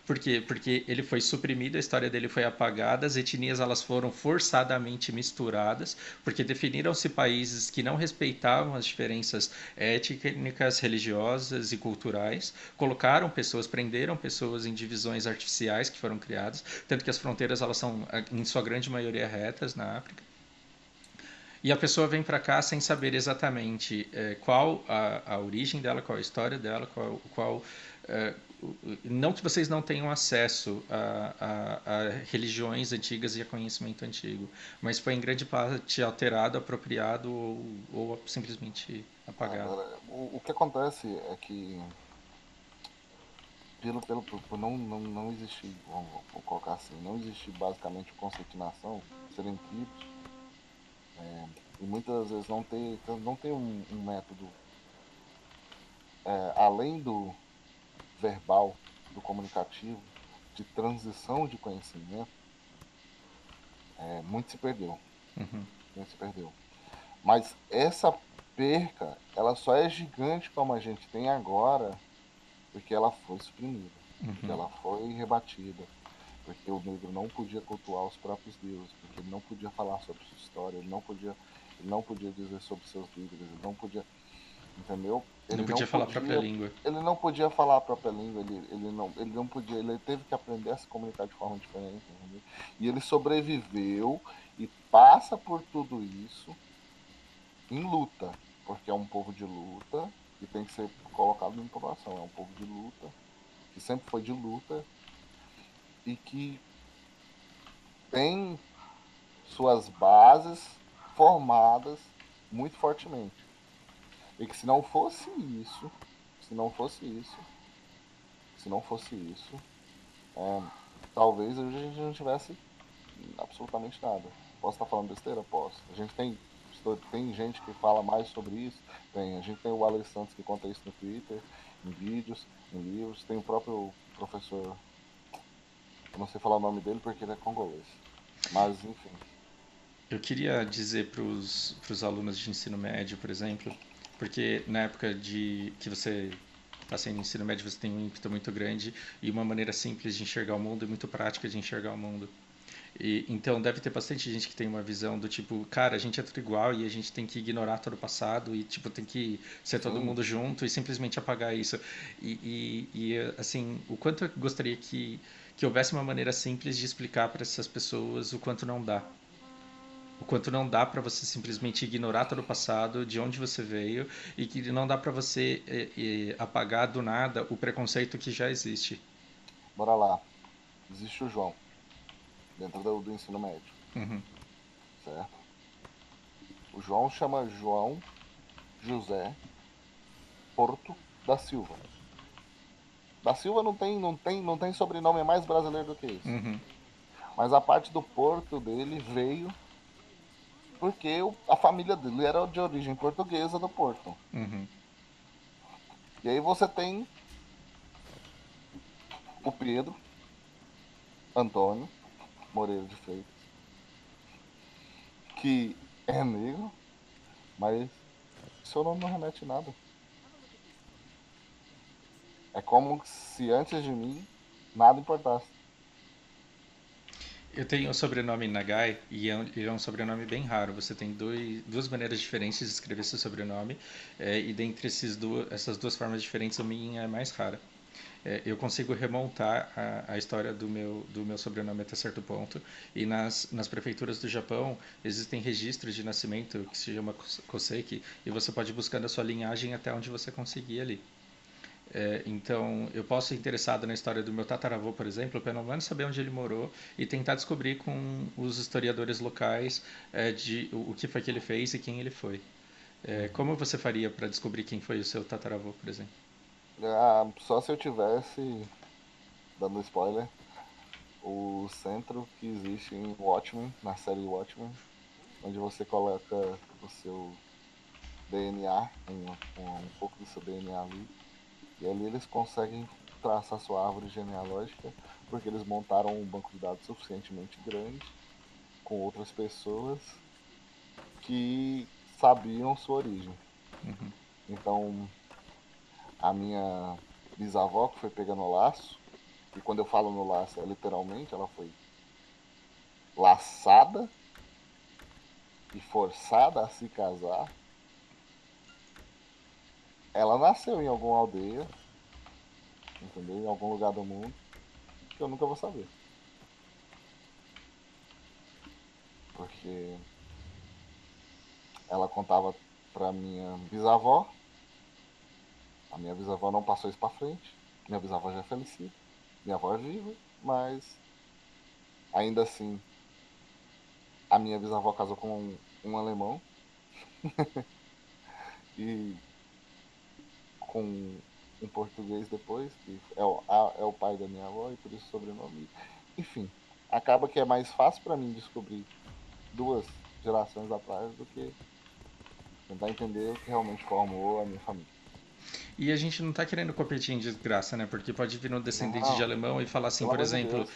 Por quê? Porque ele foi suprimido, a história dele foi apagada, as etnias elas foram forçadamente misturadas, porque definiram-se países que não respeitavam as diferenças étnicas, religiosas e culturais, colocaram pessoas, prenderam pessoas em divisões artificiais que foram criadas, tanto que as fronteiras elas são em sua grande maioria retas na África. E a pessoa vem para cá sem saber exatamente qual a origem dela, qual a história dela, é, não que vocês não tenham acesso a religiões antigas e a conhecimento antigo, mas foi em grande parte alterado, apropriado ou simplesmente apagado. Agora, o que acontece é que, por não existir, vamos colocar assim, não existir basicamente o conceito de nação, serem tribos, e muitas vezes não ter um método, além do verbal, do comunicativo, de transição de conhecimento, muito se perdeu. Uhum. Muito se perdeu. Mas essa perca, ela só é gigante como a gente tem agora porque ela foi suprimida, porque Uhum. ela foi rebatida, porque o negro não podia cultuar os próprios deuses, porque ele não podia falar sobre sua história, ele não podia dizer sobre seus líderes, ele não podia, entendeu? Não podia falar a própria língua. Ele não podia falar a própria língua, ele não podia, ele teve que aprender a se comunicar de forma diferente, entendeu? E ele sobreviveu e passa por tudo isso em luta, porque é um povo de luta e tem que ser colocado em população, é um povo de luta, que sempre foi de luta e que tem suas bases formadas muito fortemente. E que se não fosse isso, se não fosse isso, se não fosse isso, é, talvez hoje a gente não tivesse absolutamente nada. Posso estar falando besteira? Posso. A gente tem gente que fala mais sobre isso. Tem. A gente tem o Alex Santos que conta isso no Twitter, em vídeos, em livros. Tem o próprio professor, eu não sei falar o nome dele porque ele é congolês. Mas, enfim. Eu queria dizer para os alunos de ensino médio, por exemplo, porque na época de que você está sendo ensino médio, você tem um ímpeto muito grande e uma maneira simples de enxergar o mundo e muito prática de enxergar o mundo. E, então deve ter bastante gente que tem uma visão do tipo, cara, a gente é tudo igual e a gente tem que ignorar todo o passado e tipo tem que ser todo Sim, mundo junto e simplesmente apagar isso. Assim, o quanto eu gostaria que houvesse uma maneira simples de explicar para essas pessoas o quanto não dá. O quanto não dá para você simplesmente ignorar todo o passado, de onde você veio, e que não dá para você apagar do nada o preconceito que já existe. bora lá. Existe o João, dentro do ensino médio, Uhum, certo? O João chama João José Porto da Silva. Da Silva não tem sobrenome mais brasileiro do que isso. uhum, Mas a parte do Porto dele veio porque a família dele era de origem portuguesa do Porto. uhum. E aí você tem o Pedro Antônio Moreira de Freitas, que é negro, mas seu nome não remete a nada. É como se antes de mim nada importasse. Eu tenho o sobrenome Nagai e ele é um sobrenome bem raro. Você tem duas maneiras diferentes de escrever seu sobrenome e dentre essas duas formas diferentes, a minha é mais rara. Eu consigo remontar a história do meu sobrenome até certo ponto. E nas prefeituras do Japão existem registros de nascimento que se chama Koseki, e você pode ir buscando a sua linhagem até onde você conseguir ali. Então, eu posso ser interessado na história do meu tataravô, por exemplo, pelo menos saber onde ele morou e tentar descobrir com os historiadores locais de o que foi que ele fez e quem ele foi. Uhum. Como você faria para descobrir quem foi o seu tataravô, por exemplo? Ah, só se eu tivesse, dando spoiler, o centro que existe em Watchmen, na série Watchmen, onde você coloca o seu DNA, um pouco do seu DNA ali, e ali eles conseguem traçar sua árvore genealógica, porque eles montaram um banco de dados suficientemente grande com outras pessoas que sabiam sua origem. Uhum. Então, a minha bisavó, que foi pegando o laço, e quando eu falo no laço, é literalmente, ela foi laçada e forçada a se casar. Ela nasceu em alguma aldeia, entendeu? Em algum lugar do mundo, que eu nunca vou saber. Porque ela contava pra minha bisavó, a minha bisavó não passou isso pra frente, minha bisavó já é falecida, minha avó é viva, mas ainda assim, a minha bisavó casou com um alemão e com um português depois, que é o pai da minha avó e por isso o sobrenome. Enfim, acaba que é mais fácil para mim descobrir duas gerações atrás do que tentar entender o que realmente formou a minha família. E a gente não está querendo competir em desgraça, né? Porque pode vir um descendente de Não, alemão e falar assim, pelo por amor de exemplo, Deus.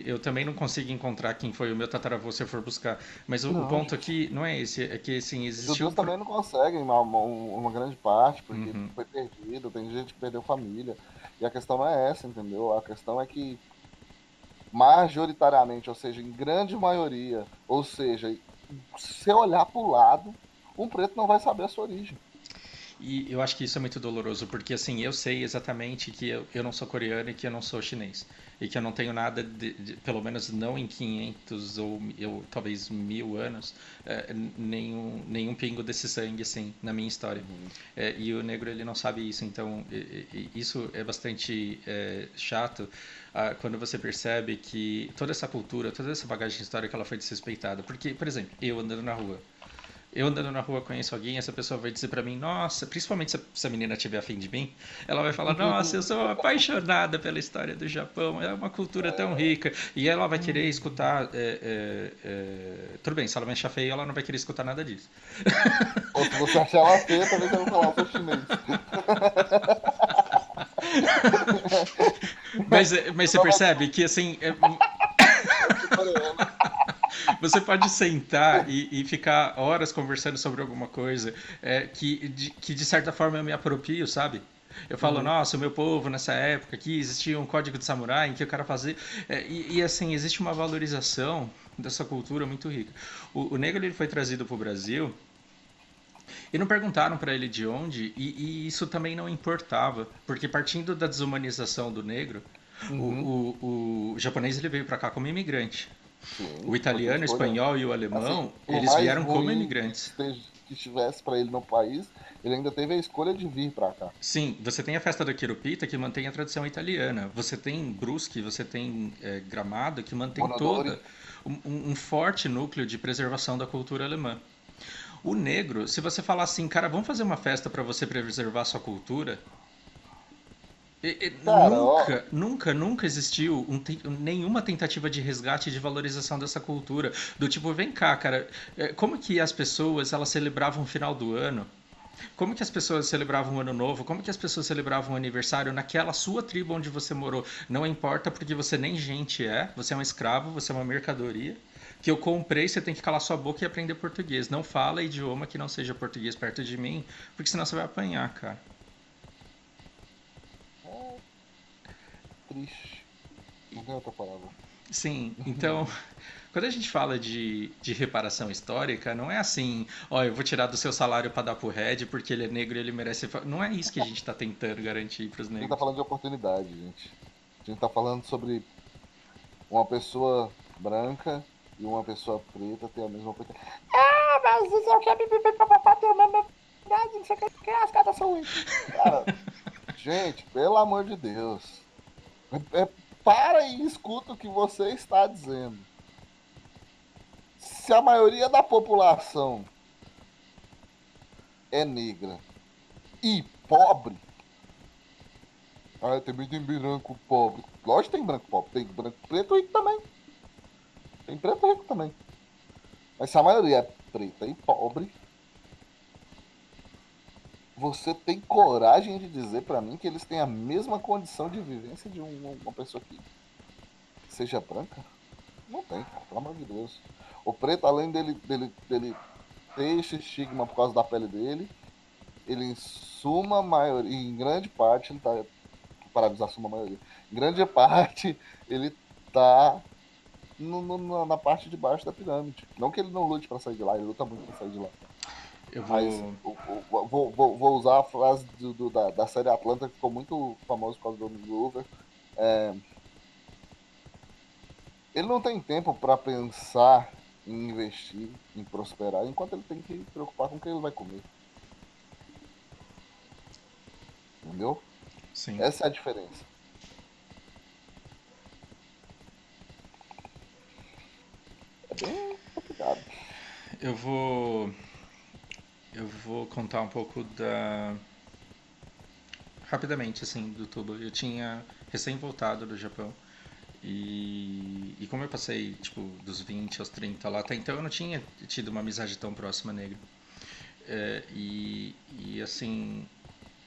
eu também não consigo encontrar quem foi o meu tataravô se eu for buscar. Mas o Não, ponto gente. aqui não é esse, é que assim, Os existiu. judeus também não conseguem uma grande parte, porque Uhum. foi perdido, tem gente que perdeu família. E a questão não é essa, entendeu? A questão é que, majoritariamente, ou seja, em grande maioria, ou seja, se olhar para o lado, um preto não vai saber a sua origem. E eu acho que isso é muito doloroso, porque assim, eu sei exatamente que eu não sou coreano e que eu não sou chinês. E que eu não tenho nada, pelo menos não em 500 ou talvez 1000 anos, nenhum pingo desse sangue assim na minha história. Uhum. E o negro ele não sabe isso, então isso é bastante chato quando você percebe que toda essa cultura, toda essa bagagem histórica ela foi desrespeitada. Porque, por exemplo, eu andando na rua conheço alguém, essa pessoa vai dizer pra mim, nossa, principalmente se essa menina tiver afim de mim, ela vai falar, nossa, eu sou apaixonada pela história do Japão, é uma cultura tão rica, e ela vai querer escutar, tudo bem, se ela me achar feio, ela não vai querer escutar nada disso. Ou se você achar ela feia, também você vai falar, eu sou chinês. Mas você Não vai percebe que assim, ser coreano. você pode sentar e ficar horas conversando sobre alguma coisa que de certa forma eu me aproprio, sabe? Eu falo, Uhum. nossa, o meu povo nessa época aqui existia um código de samurai em que o cara fazia. Assim, existe uma valorização dessa cultura muito rica. O negro ele foi trazido para o Brasil e não perguntaram para ele de onde, e isso também não importava, porque partindo da desumanização do negro, Uhum. o japonês ele veio para cá como imigrante. O Sim, foi sua italiano, o escolha. espanhol e o Assim, alemão, por eles mais vieram como ruim imigrantes. que estivesse para ele no país, ele ainda teve a escolha de vir para cá. Sim, você tem a festa da Quirupita que mantém a tradição italiana. Você tem Brusque, você tem Gramado que mantém Bonadori. toda um forte núcleo de preservação da cultura alemã. O negro, se você falar assim, cara, vamos fazer uma festa para você preservar sua cultura, Cara, ó, nunca existiu nenhuma tentativa de resgate e de valorização dessa cultura. Do tipo, vem cá, cara, como que as pessoas elas celebravam o final do ano? Como que as pessoas celebravam o Ano Novo? Como que as pessoas celebravam o aniversário naquela sua tribo onde você morou? Não importa porque você nem gente você é um escravo, você é uma mercadoria. Que eu comprei, você tem que calar sua boca e aprender português. Não fala idioma que não seja português perto de mim, porque senão você vai apanhar, cara. é triste. Não tem outra palavra. Sim, então, quando a gente fala de reparação histórica, não é assim, ó, eu vou tirar do seu salário para dar pro Red porque ele é negro e ele merece. Não é isso que a gente está tentando garantir para os A gente tá negros. falando de oportunidade, gente. A gente tá falando sobre uma pessoa branca e uma pessoa preta ter a mesma oportunidade. Ah, mas isso é o que é papapá, tem a mesma oportunidade, não sei o que, as caras são ruins. Cara, gente, pelo amor de Deus. Para e escuta o que você está dizendo. Se a maioria da população é negra e pobre, também tem branco pobre. Lógico que tem branco pobre, tem branco preto rico também. Tem preto rico também. Mas se a maioria é preta e pobre, você tem coragem de dizer para mim que eles têm a mesma condição de vivência de uma pessoa que seja branca? Não tem, cara, pelo amor de Deus. O preto, além dele ter esse estigma por causa da pele dele, ele em suma maioria, em grande parte, ele tá. Para de usar suma maioria. Em grande parte, ele tá na parte de baixo da pirâmide. Não que ele não lute para sair de lá, ele luta muito para sair de lá. Eu Mas vou. vou usar a frase da série Atlanta, que ficou muito famosa por causa do Donald Glover. É, ele não tem tempo para pensar em investir, em prosperar, enquanto ele tem que se preocupar com o que ele vai comer. Entendeu? Sim. Essa é a diferença. É bem complicado. Eu vou. Eu vou contar um pouco da. Rapidamente, assim, do tubo. Eu tinha recém voltado do Japão. E como eu passei, tipo, dos 20 aos 30 lá, até então eu não tinha tido uma amizade tão próxima negra. Assim,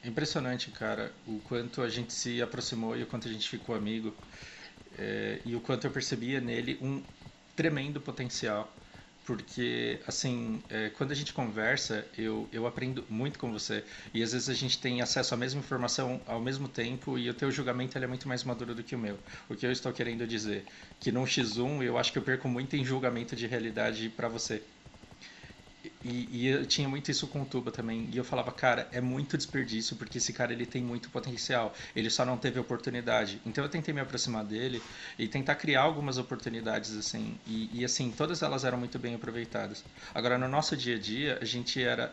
Impressionante, cara, o quanto a gente se aproximou e o quanto a gente ficou amigo. E o quanto eu percebia nele um tremendo potencial. Porque, assim, quando a gente conversa, eu aprendo muito com você. E às vezes a gente tem acesso à mesma informação ao mesmo tempo e o teu julgamento ele é muito mais maduro do que o meu. O que eu estou querendo dizer? Que num X1 eu acho que eu perco muito em julgamento de realidade para você. E eu tinha muito isso com o Tuba também. E eu falava, cara, é muito desperdício, porque esse cara ele tem muito potencial. Ele só não teve oportunidade. Então eu tentei me aproximar dele e tentar criar algumas oportunidades, assim. Assim, todas elas eram muito bem aproveitadas. Agora, no nosso dia a dia, a gente era.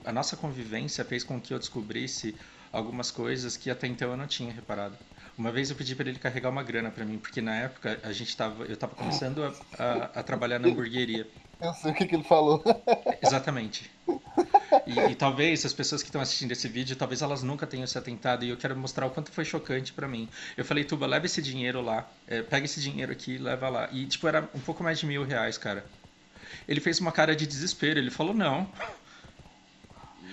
A nossa convivência fez com que eu descobrisse algumas coisas que até então eu não tinha reparado. Uma vez eu pedi para ele carregar uma grana para mim, porque na época eu estava começando a trabalhar na hamburgueria. Eu sei o que ele falou. Exatamente. Talvez as pessoas que estão assistindo esse vídeo, talvez elas nunca tenham se atentado e eu quero mostrar o quanto foi chocante pra mim. Eu falei, Tuba, leva esse dinheiro lá, pega esse dinheiro aqui e leva lá. E, tipo, era um pouco mais de R$ 1.000, cara. Ele fez uma cara de desespero, ele falou, não.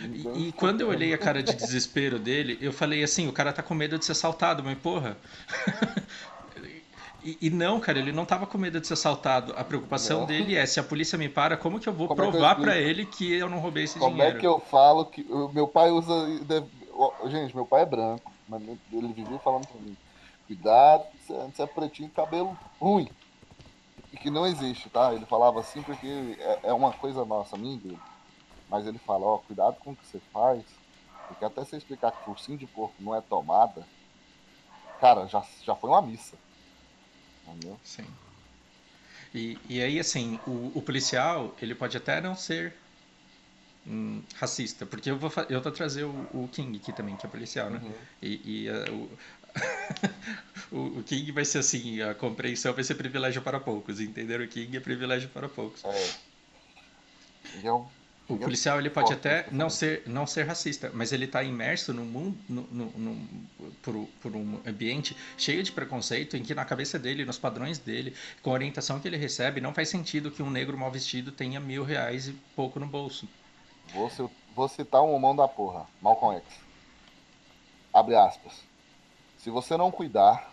Então, Quando eu olhei a cara de desespero dele, eu falei assim, o cara tá com medo de ser assaltado, mas porra. Não, cara, ele não tava com medo de ser assaltado. A preocupação não. dele é, se a polícia me para, como que eu vou Como é que eu provar pra explico? ele que eu não roubei esse Como é dinheiro? que eu falo que o meu pai usa. Gente, meu pai é branco, mas ele vivia falando pra mim: cuidado, você é pretinho, cabelo ruim. E que não existe, tá? Ele falava assim porque é uma coisa nossa, minha e dele. Mas ele fala: ó, cuidado com o que você faz, porque até você explicar que focinho de porco não é tomada, cara, já foi uma missa, entendeu? Sim. Aí, assim, o policial, ele pode até não ser racista, porque eu vou trazer o King aqui também, que é policial, né? Uhum. O King vai ser assim, a compreensão vai ser privilégio para poucos, entender? O King é privilégio para poucos. É, O King é policial ele pode forte nesse até pensamento. não ser racista, mas ele está imerso num mundo, por um ambiente cheio de preconceito, em que na cabeça dele, nos padrões dele, com a orientação que ele recebe, não faz sentido que um negro mal vestido tenha R$ 1.000 e pouco no bolso. Vou citar um mão da porra, Malcolm X. Abre aspas. Se você não cuidar,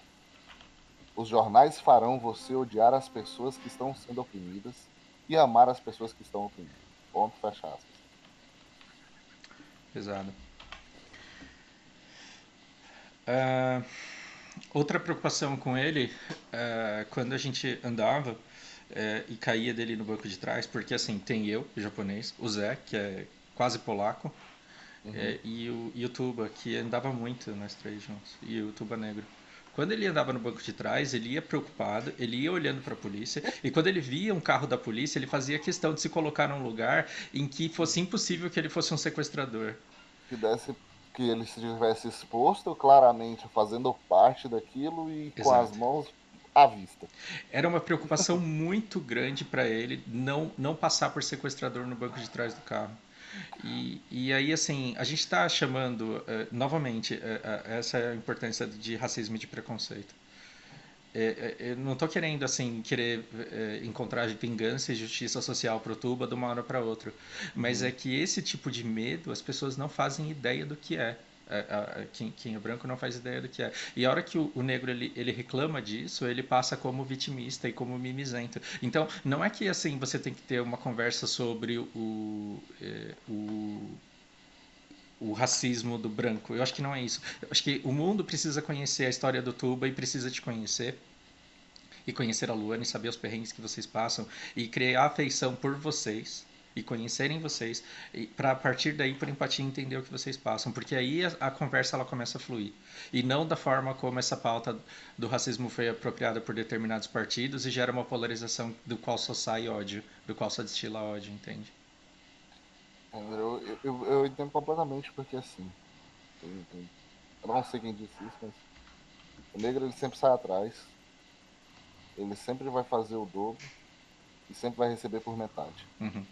os jornais farão você odiar as pessoas que estão sendo oprimidas e amar as pessoas que estão oprimidas. Ponto, fecha aspas. Pesado. Uh, Outra preocupação com ele, quando a gente andava e caía dele no banco de trás, porque assim, tem eu, japonês, o Zé, que é quase polaco, Uhum. e o Tuba, que andava muito, nós três juntos, e o Tuba negro. Quando ele andava no banco de trás, ele ia preocupado, ele ia olhando para a polícia, e quando ele via um carro da polícia, ele fazia questão de se colocar num lugar em que fosse impossível que ele fosse um sequestrador. Que desse que ele estivesse exposto claramente fazendo parte daquilo e com as Exato. mãos à vista. Era uma preocupação muito grande para ele não passar por sequestrador no banco de trás do carro. Aí, assim, a gente está chamando, novamente, essa é a importância de racismo e de preconceito. Eu não estou querendo, assim, querer encontrar vingança e justiça social para o Tuba de uma hora para outra. Mas é Uhum. que esse tipo de medo as pessoas não fazem ideia do que é. Quem é branco não faz ideia do que é. E a hora que o negro ele reclama disso, ele passa como vitimista e como mimizento. Então, não é que assim você tem que ter uma conversa sobre o racismo do branco. Eu acho que não é isso. Eu acho que o mundo precisa conhecer a história do Tuba e precisa te conhecer. E conhecer a Luana e saber os perrengues que vocês passam. E criar afeição por vocês e conhecerem vocês para a partir daí por empatia entender o que vocês passam, porque aí a conversa ela começa a fluir e não da forma como essa pauta do racismo foi apropriada por determinados partidos e gera uma polarização do qual só sai ódio, do qual só destila ódio, entende? Eu entendo completamente porque assim, eu não sei quem disse isso, mas o negro ele sempre sai atrás, ele sempre vai fazer o dobro e sempre vai receber por metade, Uhum.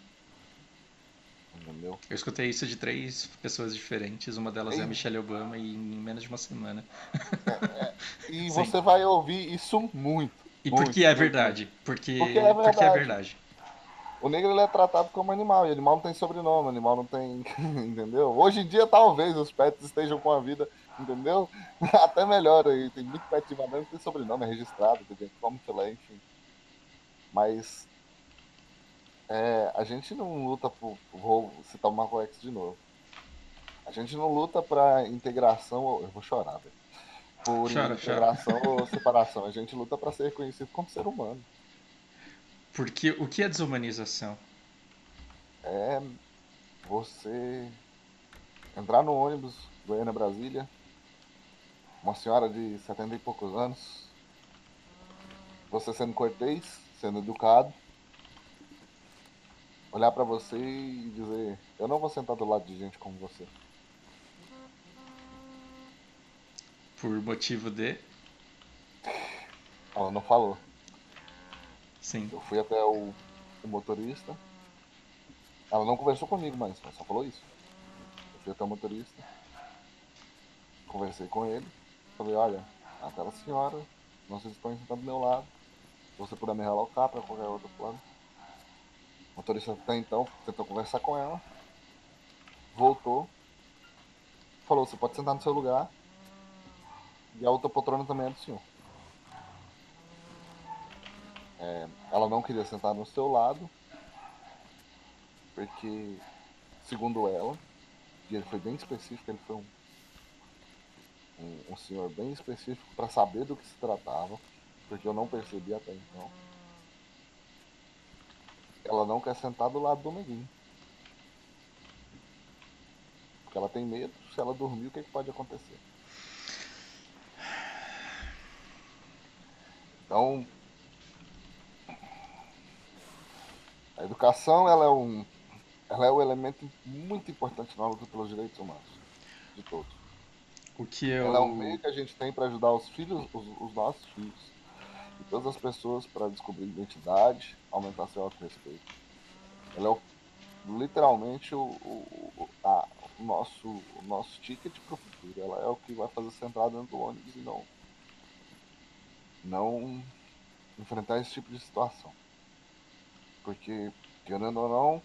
entendeu? Eu escutei isso de três pessoas diferentes, uma delas é a E, Michelle Obama e em menos de uma semana. e Sim. você vai ouvir isso muito, E muito, porque é muito, muito. verdade, Porque é porque é verdade. verdade. O negro ele é tratado como animal, e animal não tem sobrenome, animal não tem. Entendeu? Hoje em dia, talvez os pets estejam com a vida, entendeu? Até melhor aí. Tem muito pet de madeira que tem sobrenome, é registrado, tem gente que come filé, enfim. Mas a gente não luta Vou citar o Malcolm X de novo. A gente não luta para integração. Eu vou chorar, velho. Por Chora, chora. integração ou separação. A gente luta para ser reconhecido como ser humano. Porque o que é desumanização? É você entrar no ônibus Goiânia-Brasília, uma senhora de 70 e poucos anos, você sendo cortês, sendo educado, olhar para você e dizer: eu não vou sentar do lado de gente como você. Por motivo de. Ela não falou. Sim. Eu fui até o motorista. Ela não conversou comigo, mas só falou isso. Eu fui até o motorista, conversei com ele, falei: olha, aquela senhora, vocês estão sentando do meu lado. Se você puder me realocar para qualquer outro plano. O motorista até então tentou conversar com ela, voltou, falou: você pode sentar no seu lugar e a outra poltrona também é do senhor. Ela não queria sentar no seu lado, porque, segundo ela, e ele foi bem específico, ele foi um senhor bem específico para saber do que se tratava, porque eu não percebi até então. Ela não quer sentar do lado do neguinho. Porque ela tem medo, se ela dormir, o que pode acontecer? Então, a educação ela é um elemento muito importante na luta pelos direitos humanos, de todos. O que Ela é um eu. meio que a gente tem para ajudar os filhos, os nossos filhos, e todas as pessoas para descobrir identidade, aumentar seu auto-respeito. Ela é literalmente o nosso ticket para o futuro. Ela é o que vai fazer você entrar dentro do ônibus e não enfrentar esse tipo de situação. Porque, querendo ou não,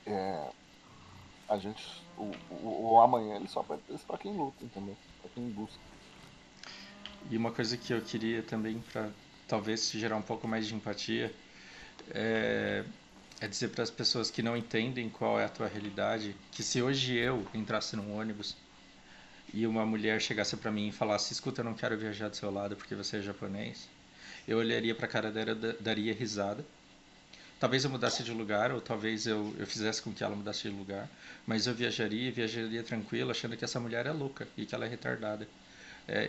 é, a gente, o amanhã ele só pertence para quem luta, entendeu? Para quem busca. E uma coisa que eu queria também, para talvez gerar um pouco mais de empatia, é, é dizer para as pessoas que não entendem qual é a tua realidade, que se hoje eu entrasse num ônibus e uma mulher chegasse para mim e falasse: escuta, eu não quero viajar do seu lado porque você é japonês, eu olharia para a cara dela, daria risada. Talvez eu mudasse de lugar, ou talvez eu fizesse com que ela mudasse de lugar, mas eu viajaria tranquilo, achando que essa mulher é louca e que ela é retardada.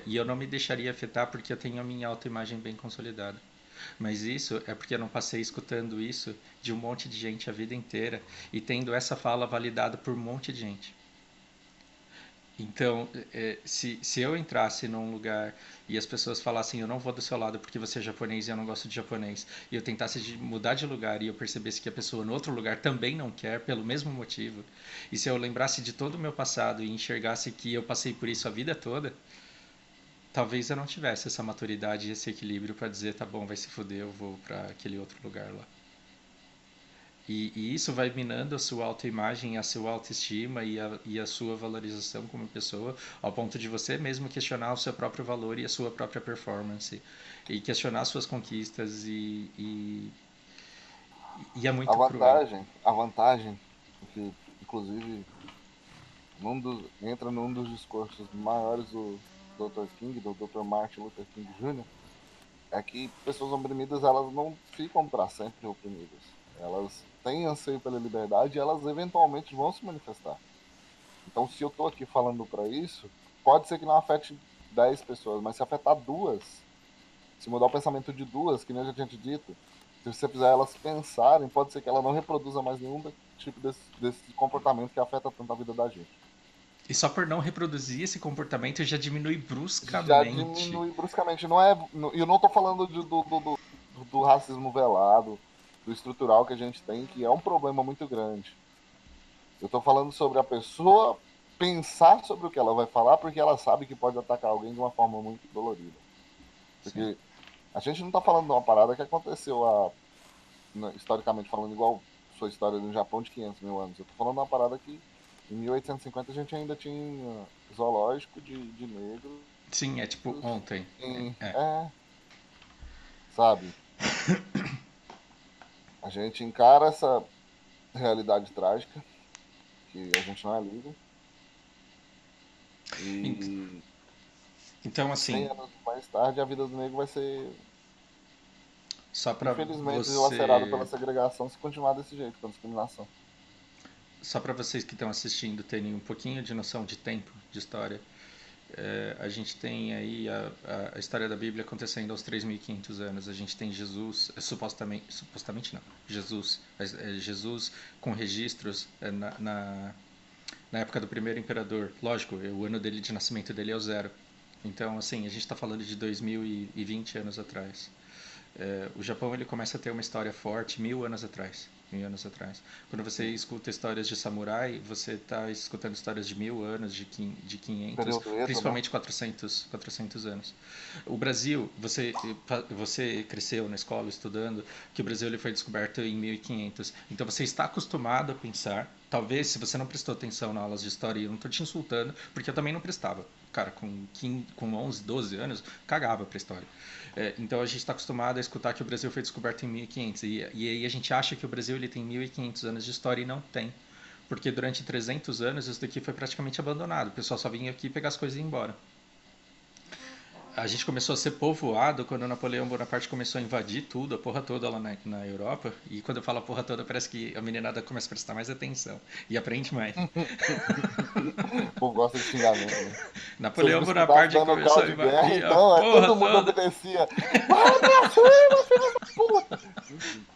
E eu não me deixaria afetar porque eu tenho a minha autoimagem bem consolidada. Mas isso é porque eu não passei escutando isso de um monte de gente a vida inteira e tendo essa fala validada por um monte de gente. Então, se eu entrasse num lugar e as pessoas falassem: eu não vou do seu lado porque você é japonês e eu não gosto de japonês, e eu tentasse mudar de lugar e eu percebesse que a pessoa no outro lugar também não quer pelo mesmo motivo, e se eu lembrasse de todo o meu passado e enxergasse que eu passei por isso a vida toda, talvez eu não tivesse essa maturidade e esse equilíbrio para dizer: tá bom, vai se fuder, eu vou para aquele outro lugar lá. E isso vai minando a sua autoimagem, a sua autoestima e a sua valorização como pessoa, ao ponto de você mesmo questionar o seu próprio valor e a sua própria performance. E questionar suas conquistas e é muito cruel. A vantagem, que inclusive entra num dos discursos maiores do Dr. King, do Dr. Martin Luther King Jr., é que pessoas oprimidas elas não ficam para sempre oprimidas. Elas têm anseio pela liberdade e elas eventualmente vão se manifestar. Então, se eu estou aqui falando para isso, pode ser que não afete 10 pessoas, mas se afetar duas, se mudar o pensamento de duas, que nem eu já tinha te dito, se você fizer elas pensarem, pode ser que ela não reproduza mais nenhum tipo desse comportamento que afeta tanto a vida da gente. E só por não reproduzir esse comportamento já diminui Já bruscamente. diminui bruscamente. Não é, eu não estou falando do racismo velado, do estrutural que a gente tem, que é um problema muito grande. Eu estou falando sobre a pessoa pensar sobre o que ela vai falar, porque ela sabe que pode atacar alguém de uma forma muito dolorida. Sim. Porque a gente não está falando de uma parada que aconteceu há historicamente falando, igual sua história no Japão de 500 mil anos. Eu tô falando uma parada que em 1850 a gente ainda tinha zoológico de negros. Sim, é tipo ontem. É. Sabe? A gente encara essa realidade trágica, que a gente não é livre. E Então, 100 assim, anos mais tarde, a vida do negro vai ser, só pra infelizmente, dilacerada pela você, segregação se continuar desse jeito, com a discriminação. só para vocês que estão assistindo terem um pouquinho de noção de tempo, de história, a gente tem aí a história da Bíblia acontecendo aos 3.500 anos. A gente tem Jesus, supostamente não, Jesus com registros na época do primeiro imperador. Lógico, o ano dele de nascimento dele é o zero. Então, assim, a gente está falando de 2020 anos atrás. O Japão ele começa a ter uma história forte 1.000 anos atrás. 1.000 anos atrás. Quando você escuta histórias de samurai, você está escutando histórias de 1.000 anos, de 500, Período Edo, né? principalmente 400 anos. O Brasil, você cresceu na escola estudando que o Brasil ele foi descoberto em 1500. Então você está acostumado a pensar, talvez se você não prestou atenção nas aulas de história, e eu não estou te insultando, porque eu também não prestava. Cara, com 11, 12 anos, cagava para história. Então a gente está acostumado a escutar que o Brasil foi descoberto em 1500 e aí a gente acha que o Brasil ele tem 1.500 anos de história e não tem. Porque durante 300 anos isso daqui foi praticamente abandonado. O pessoal só vinha aqui pegar as coisas e ir embora. A gente começou a ser povoado quando Napoleão Bonaparte começou a invadir tudo, a porra toda lá na Europa. E quando eu falo a porra toda, parece que a meninada começa a prestar mais atenção e aprende mais. O povo gosta de xingamento, né? Se eles Napoleão me escutassem Bonaparte dando call começou a de guerra, invadir a então porra todo mundo toda. obedecia. Vai pra cima, filho da puta! Enfim.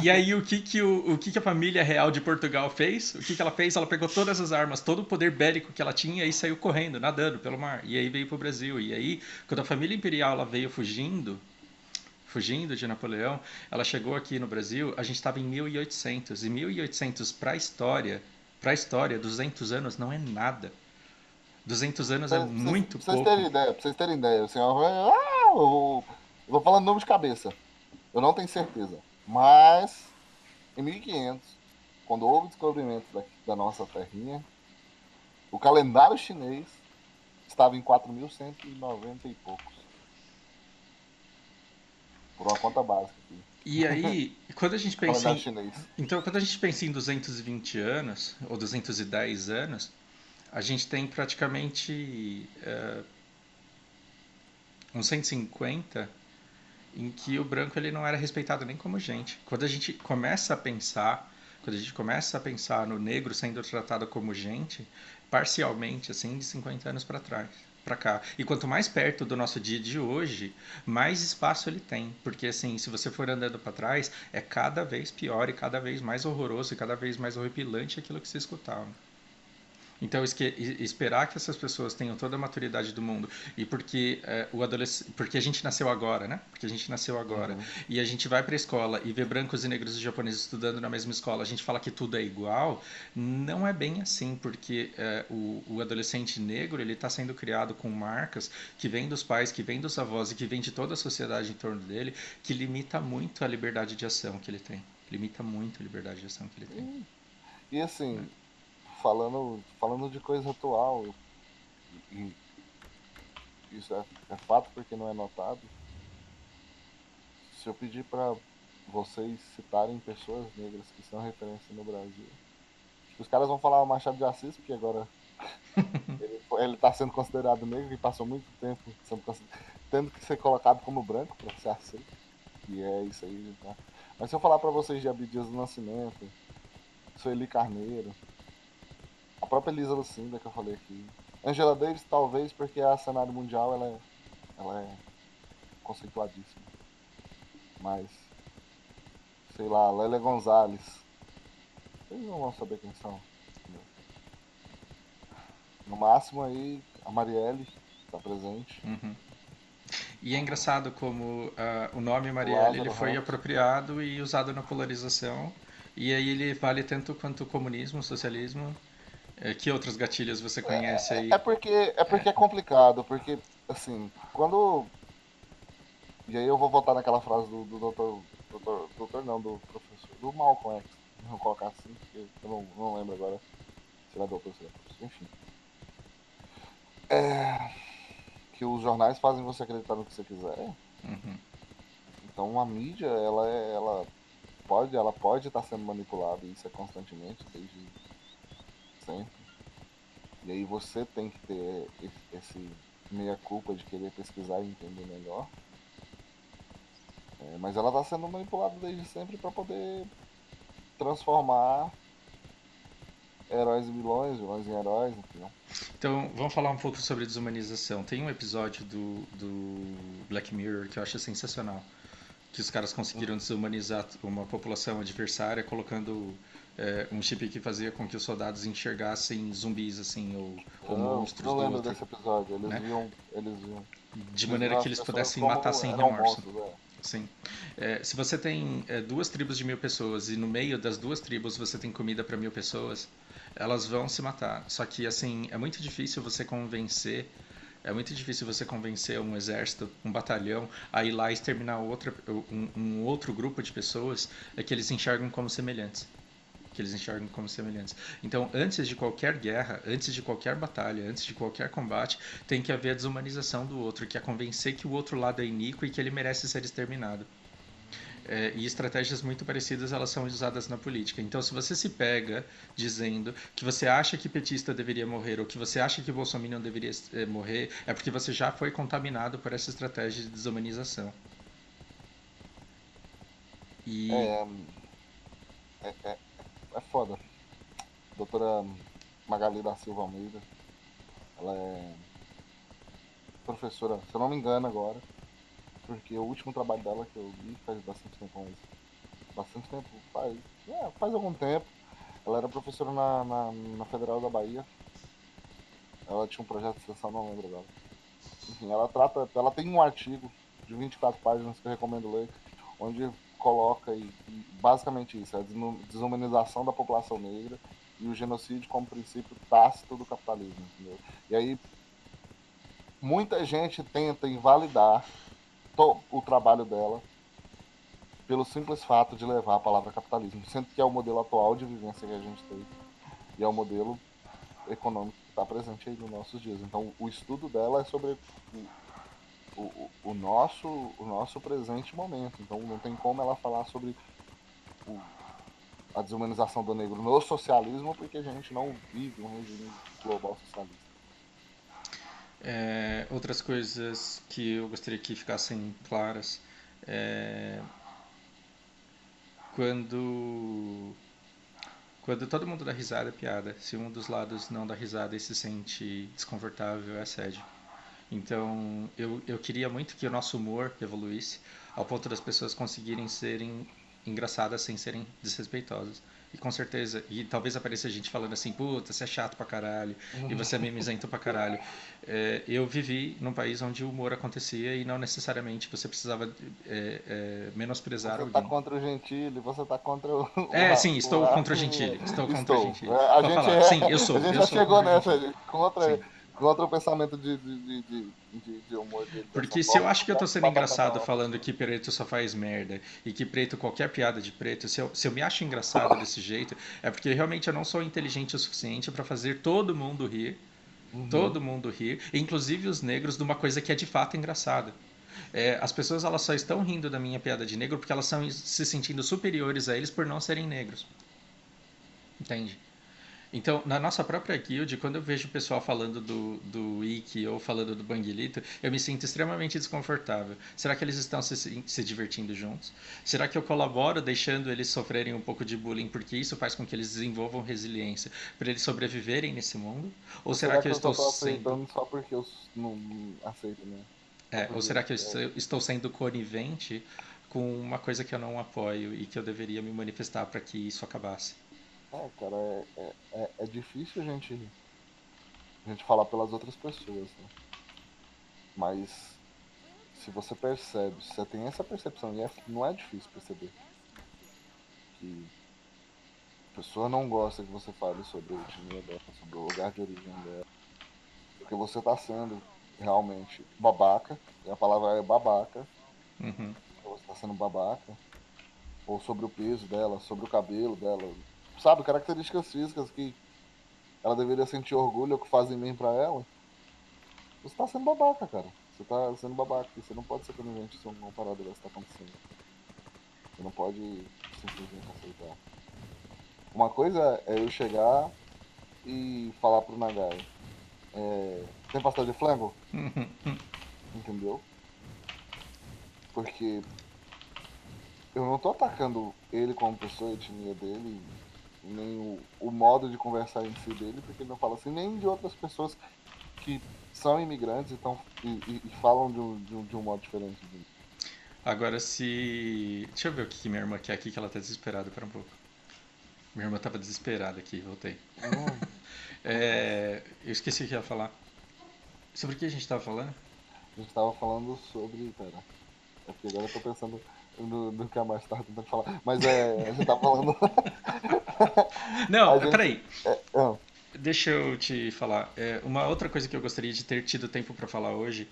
E aí o que a família real de Portugal fez? O que ela fez? Ela pegou todas as armas, todo o poder bélico que ela tinha e saiu correndo, nadando pelo mar. E aí veio pro Brasil. E aí, quando a família imperial ela veio fugindo de Napoleão, ela chegou aqui no Brasil, a gente estava em 1800. E 1800 para a história, 200 anos não é nada. 200 anos é muito pouco. Pra vocês terem ideia, assim, eu vou falando nome de cabeça. Eu não tenho certeza. Mas, em 1500, quando houve o descobrimento da nossa terrinha, o calendário chinês estava em 4.190 e poucos. Por uma conta básica aqui. E aí, quando a gente pensa Calendário em. chinês. Então, quando a gente pensa em 220 anos, ou 210 anos, a gente tem praticamente uns 150 em que o branco ele não era respeitado nem como gente. Quando a gente começa a pensar no negro sendo tratado como gente, parcialmente, assim, de 50 anos para trás, para cá. E quanto mais perto do nosso dia de hoje, mais espaço ele tem, porque assim, se você for andando para trás, é cada vez pior e cada vez mais horroroso e cada vez mais horripilante aquilo que você escutava. Então, esperar que essas pessoas tenham toda a maturidade do mundo e porque a gente nasceu agora, né? Porque a gente nasceu agora Uhum. e a gente vai para a escola e vê brancos e negros e japoneses estudando na mesma escola, a gente fala que tudo é igual, não é bem assim, porque o adolescente negro ele está sendo criado com marcas que vêm dos pais, que vêm dos avós e que vêm de toda a sociedade em torno dele, que limita muito a liberdade de ação que ele tem. Limita muito a liberdade de ação que ele tem. E Né? assim, falando de coisa atual, e isso é fato porque não é notado. Se eu pedir para vocês citarem pessoas negras que são referência no Brasil, os caras vão falar o Machado de Assis, porque agora ele está sendo considerado negro e passou muito tempo tendo que ser colocado como branco para ser aceito. E é isso aí, tá? Mas se eu falar para vocês de Abdias do Nascimento, Sueli Carneiro, a própria Elisa Lucinda que eu falei aqui, Angela Davis, talvez porque a cenário mundial ela é conceituadíssima. Mas, sei lá, Lélia Gonzalez, vocês não vão saber quem são. No máximo aí, a Marielle está presente. Uhum. E é engraçado como o nome O Marielle ele Lázaro foi Ramos. apropriado e usado na polarização. E aí ele vale tanto quanto o comunismo, o socialismo. Que outros gatilhos você conhece aí? É porque é complicado, porque, assim, quando. E aí eu vou voltar naquela frase do Dr. Doutor não, do professor. Do Malcolm X. Vamos colocar assim, porque eu não lembro agora se ele é doutor, se ele é professor. Enfim. Que os jornais fazem você acreditar no que você quiser. Uhum. Então a mídia, ela pode estar sendo manipulada, e isso é constantemente, desde sempre. E aí você tem que ter esse meia-culpa de querer pesquisar e entender melhor. Mas ela está sendo manipulada desde sempre para poder transformar heróis em vilões, vilões em heróis, entendeu? Então, vamos falar um pouco sobre desumanização. Tem um episódio do Black Mirror que eu acho sensacional. Que os caras conseguiram desumanizar uma população adversária colocando um chip que fazia com que os soldados enxergassem zumbis, assim, ou monstros Eu do lembro outro, desse episódio. né? Eles De maneira viam que as eles pessoas pudessem matar como sem eram remorso. monstros, Sim. Se você tem 2 tribos de 1.000 pessoas e no meio das 2 tribos você tem comida para 1.000 pessoas, elas vão se matar. Só que assim é muito difícil você convencer um exército, um batalhão, a ir lá e exterminar um outro grupo de pessoas que eles enxergam como semelhantes. Que eles enxergam como semelhantes. Então, antes de qualquer guerra, antes de qualquer batalha, antes de qualquer combate, tem que haver a desumanização do outro, que é convencer que o outro lado é iníquo e que ele merece ser exterminado. E estratégias muito parecidas elas são usadas na política. Então, se você se pega dizendo que você acha que petista deveria morrer ou que você acha que Bolsonaro deveria morrer, é porque você já foi contaminado por essa estratégia de desumanização. E é, é foda. Doutora Magali da Silva Almeida, ela é professora, se eu não me engano agora, porque o último trabalho dela que eu li faz bastante tempo, bastante tempo, faz algum tempo. Ela era professora na Federal da Bahia. Ela tinha um projeto de extensão, não lembro agora. Enfim, ela tem um artigo de 24 páginas que eu recomendo ler, onde coloca basicamente isso, a desumanização da população negra e o genocídio como princípio tácito do capitalismo, entendeu? E aí muita gente tenta invalidar o trabalho dela pelo simples fato de levar a palavra capitalismo, sendo que é o modelo atual de vivência que a gente tem e é o modelo econômico que está presente aí nos nossos dias. Então, o estudo dela é sobre o nosso presente momento. Então, não tem como ela falar sobre o, a desumanização do negro no socialismo, porque a gente não vive um regime global socialista. outras coisas que eu gostaria que ficassem claras. É, quando Quando todo mundo dá risada é piada. Se um dos lados não dá risada e se sente desconfortável, é assédio. Então, eu queria muito que o nosso humor evoluísse ao ponto das pessoas conseguirem serem engraçadas sem serem desrespeitosas. E com certeza, e talvez apareça gente falando assim, puta, você é chato pra caralho, e você é mimizento pra caralho. Eu vivi num país onde o humor acontecia e não necessariamente você precisava menosprezar Você tá alguém. contra o Gentili, você tá contra o, Sim, o estou contra o Rafinha. Gentili. Estou contra o Estou. Gentili. A Pode gente falar. Sim, a gente eu já sou chegou contra o nessa, Gentili. contra, Sim. contra o pensamento de humor dele dessa Porque se eu forma, acho que eu tô sendo batata engraçado palma. falando que preto só faz merda e que preto, qualquer piada de preto, se eu me acho engraçado desse jeito, é porque realmente eu não sou inteligente o suficiente para fazer Uhum. todo mundo rir, inclusive os negros, de uma coisa que é de fato engraçada. As pessoas elas só estão rindo da minha piada de negro porque elas estão se sentindo superiores a eles por não serem negros. Entende? Então, na nossa própria guild, quando eu vejo o pessoal falando do Wiki ou falando do Banguilito, eu me sinto extremamente desconfortável. Será que eles estão se divertindo juntos? Será que eu colaboro deixando eles sofrerem um pouco de bullying porque isso faz com que eles desenvolvam resiliência para eles sobreviverem nesse mundo? Ou Ou será será que que eu eu só estou tô sendo aceitando só porque eu não aceito mesmo? Só ou porque. será que eu estou sendo conivente com uma coisa que eu não apoio e que eu deveria me manifestar para que isso acabasse? Cara, é difícil a gente falar pelas outras pessoas, né? Mas se você percebe, se você tem essa percepção, e não é difícil perceber que a pessoa não gosta que você fale sobre a etnia dela, sobre o lugar de origem dela, porque você está sendo realmente babaca, e a palavra é babaca, Uhum. você está sendo babaca, ou sobre o peso dela, sobre o cabelo dela, sabe, características físicas que ela deveria sentir orgulho ou que fazem bem pra ela, você tá sendo babaca, cara. Você tá sendo babaca. Você não pode ser conivente se uma parada dessa tá acontecendo. Você não pode simplesmente aceitar. Uma coisa é eu chegar e falar pro Nagai, tem pastel de flango? Entendeu? Porque eu não tô atacando ele como pessoa, a etnia dele, nem o modo de conversar em si dele, porque ele não fala assim, nem de outras pessoas que são imigrantes e falam de um modo diferente. Agora se. Deixa eu ver o que minha irmã quer aqui, que ela tá desesperada. Pera um pouco. Minha irmã tava desesperada aqui, voltei. Não, Eu esqueci o que ia falar. Sobre o que a gente tava falando? a gente tava falando sobre. Pera. É porque agora eu tô pensando no que a Márcia tava tentando falar. Mas a gente tava falando. Não, A gente. peraí. Deixa eu te falar. Uma outra coisa que eu gostaria de ter tido tempo para falar hoje,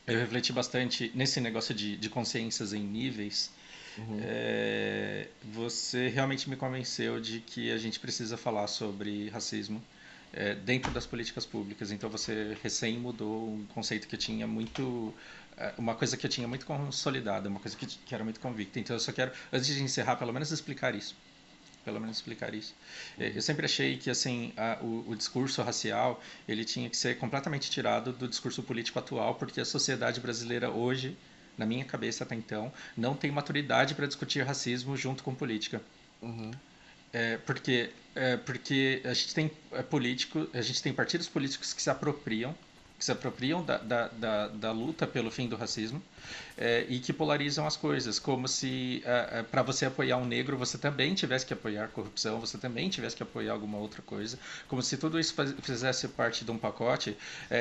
eu refleti bastante nesse negócio de consciências em níveis. Uhum, Você realmente me convenceu de que a gente precisa falar sobre racismo dentro das políticas públicas. Então você recém mudou um conceito que eu tinha muito. Uma coisa que eu tinha muito consolidada, uma coisa que era muito convicta. Então eu só quero, antes de encerrar, pelo menos explicar isso. Pelo menos explicar isso. Eu uhum, sempre achei que assim o discurso racial ele tinha que ser completamente tirado do discurso político atual, porque a sociedade brasileira hoje, na minha cabeça até então, não tem maturidade para discutir racismo junto com política. uhum, Porque a gente tem a gente tem partidos políticos que se apropriam da luta pelo fim do racismo e que polarizam as coisas, como se para você apoiar um negro você também tivesse que apoiar corrupção, você também tivesse que apoiar alguma outra coisa, como se tudo isso fizesse parte de um pacote.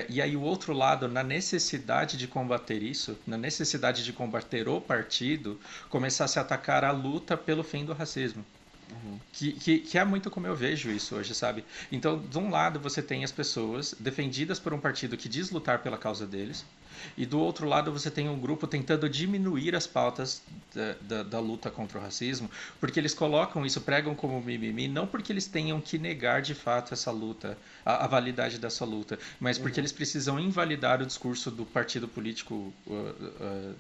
E aí o outro lado, na necessidade de combater isso, na necessidade de combater o partido, começasse a atacar a luta pelo fim do racismo. uhum, Que é muito como eu vejo isso hoje, sabe? Então, de um lado, você tem as pessoas defendidas por um partido que diz lutar pela causa deles, e do outro lado, você tem um grupo tentando diminuir as pautas da luta contra o racismo, porque eles colocam isso, pregam como mimimi, não porque eles tenham que negar de fato essa luta, a validade dessa luta, mas porque uhum, eles precisam invalidar o discurso do partido político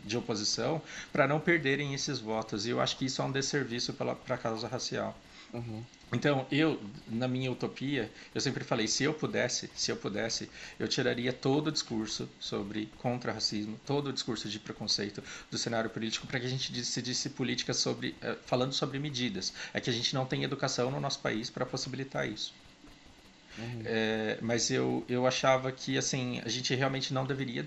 de oposição para não perderem esses votos. E eu acho que isso é um desserviço para a causa racial. uhum, Então, na minha utopia, eu sempre falei, se eu pudesse, eu tiraria todo o discurso sobre contra-racismo, todo o discurso de preconceito do cenário político para que a gente decidisse política sobre, falando sobre medidas. É que a gente não tem educação no nosso país para possibilitar isso. uhum, Mas eu achava que assim a gente realmente não deveria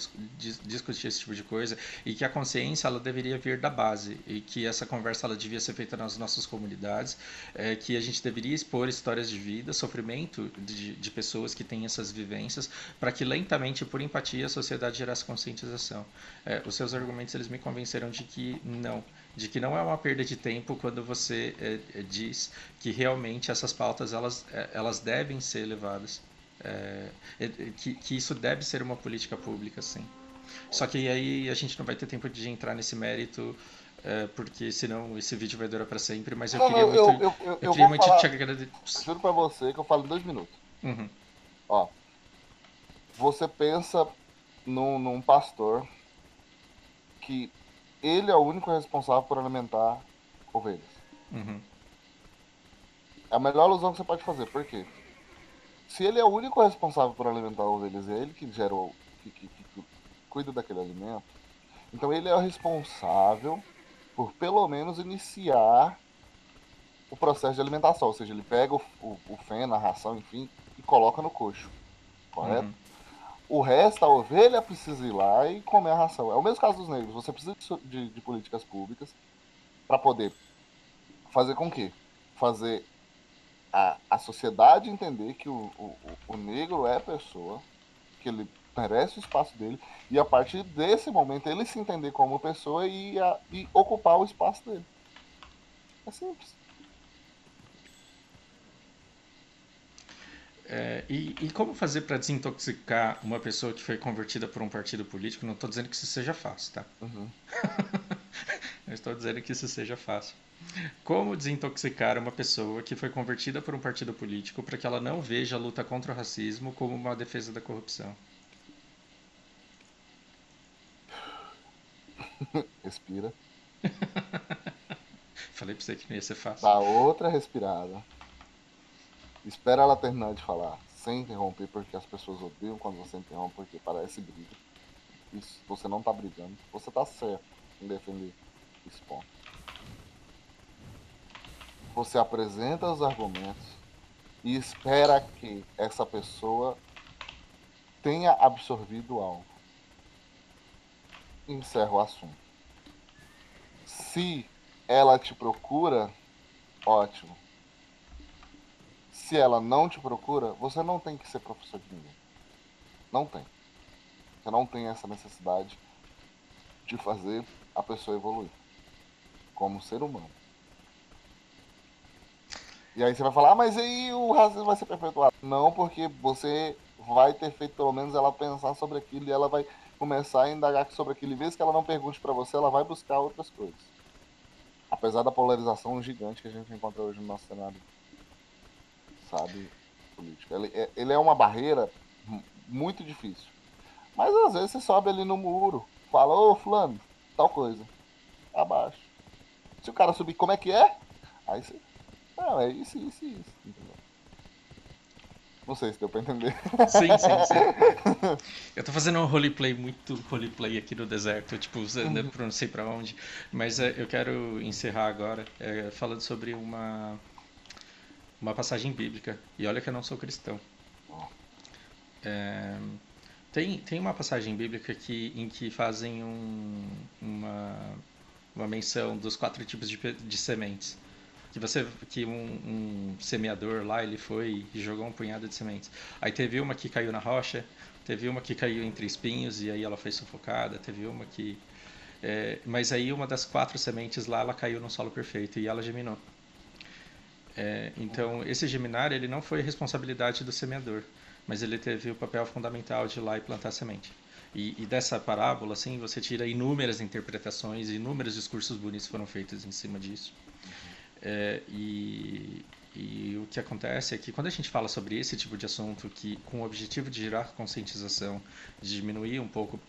discutir esse tipo de coisa e que a consciência ela deveria vir da base e que essa conversa ela devia ser feita nas nossas comunidades, que a gente deveria expor histórias de vida, sofrimento de pessoas que têm essas vivências, para que lentamente, por empatia, a sociedade gerasse conscientização. Os seus argumentos eles me convenceram de que não é uma perda de tempo quando você diz que realmente essas pautas elas devem ser levadas, que isso deve ser uma política pública, sim. Só que aí a gente não vai ter tempo de entrar nesse mérito, porque senão esse vídeo vai durar para sempre. Mas Não, não, eu eu queria vou muito te falar, agradecer. juro pra você que eu falo em 2 minutos. Uhum, Ó, você pensa num pastor que ele é o único responsável por alimentar ovelhas. uhum, É a melhor alusão que você pode fazer. Por quê? Se ele é o único responsável por alimentar ovelhas, é ele que gera que cuida daquele alimento, então ele é o responsável por pelo menos iniciar o processo de alimentação, ou seja, ele pega o feno, a ração, enfim, e coloca no coxo, correto? uhum, O resto, a ovelha precisa ir lá e comer a ração. É o mesmo caso dos negros. Você precisa de políticas públicas para poder fazer com que? Fazer a sociedade entender que o negro é pessoa, que ele merece o espaço dele, e a partir desse momento ele se entender como pessoa e ocupar o espaço dele. É simples. E como fazer para desintoxicar uma pessoa que foi convertida por um partido político? Não estou dizendo que isso seja fácil, tá? Uhum. Não estou dizendo que isso seja fácil. Como desintoxicar uma pessoa que foi convertida por um partido político para que ela não veja a luta contra o racismo como uma defesa da corrupção? Respira. Falei para você que não ia ser fácil. Dá outra respirada. Espera ela terminar de falar, sem interromper, porque as pessoas odeiam quando você interrompe, porque parece briga. Isso, você não tá brigando. Você tá certo em defender esse ponto. Você apresenta os argumentos e espera que essa pessoa tenha absorvido algo. Encerra o assunto. Se ela te procura, ótimo. Se ela não te procura, você não tem que ser professor de ninguém. Não tem. Você não tem essa necessidade de fazer a pessoa evoluir como ser humano. E aí você vai falar, ah, mas aí o racismo vai ser perpetuado. Não, porque você vai ter feito pelo menos ela pensar sobre aquilo e ela vai começar a indagar sobre aquilo. E mesmo que ela não pergunte para você, ela vai buscar outras coisas. Apesar da polarização gigante que a gente encontra hoje no nosso cenário, sabe, político. Ele é uma barreira muito difícil. Mas às vezes você sobe ali no muro, fala, ô fulano, tal coisa. Abaixo. Se o cara subir, como é que é? Aí você. Não, é isso. Entendeu? Não sei se deu pra entender. Sim, sim, sim. Eu tô fazendo um roleplay, muito roleplay aqui no deserto, tipo, né, não sei pra onde. Mas eu quero encerrar agora falando sobre uma passagem bíblica. E olha que eu não sou cristão. É, tem uma passagem bíblica em que fazem uma menção dos 4 tipos de sementes. Que um semeador lá ele foi e jogou um punhado de sementes. Aí teve uma que caiu na rocha, teve uma que caiu entre espinhos e aí ela foi sufocada, teve uma que mas aí uma das 4 sementes lá ela caiu no solo perfeito e ela germinou. Então esse germinar ele não foi responsabilidade do semeador, mas ele teve o papel fundamental de ir lá e plantar a semente. E dessa parábola, assim, você tira inúmeras interpretações, inúmeros discursos bonitos foram feitos em cima disso. É, e o que acontece é que quando a gente fala sobre esse tipo de assunto, que com o objetivo de gerar conscientização, de diminuir um pouco,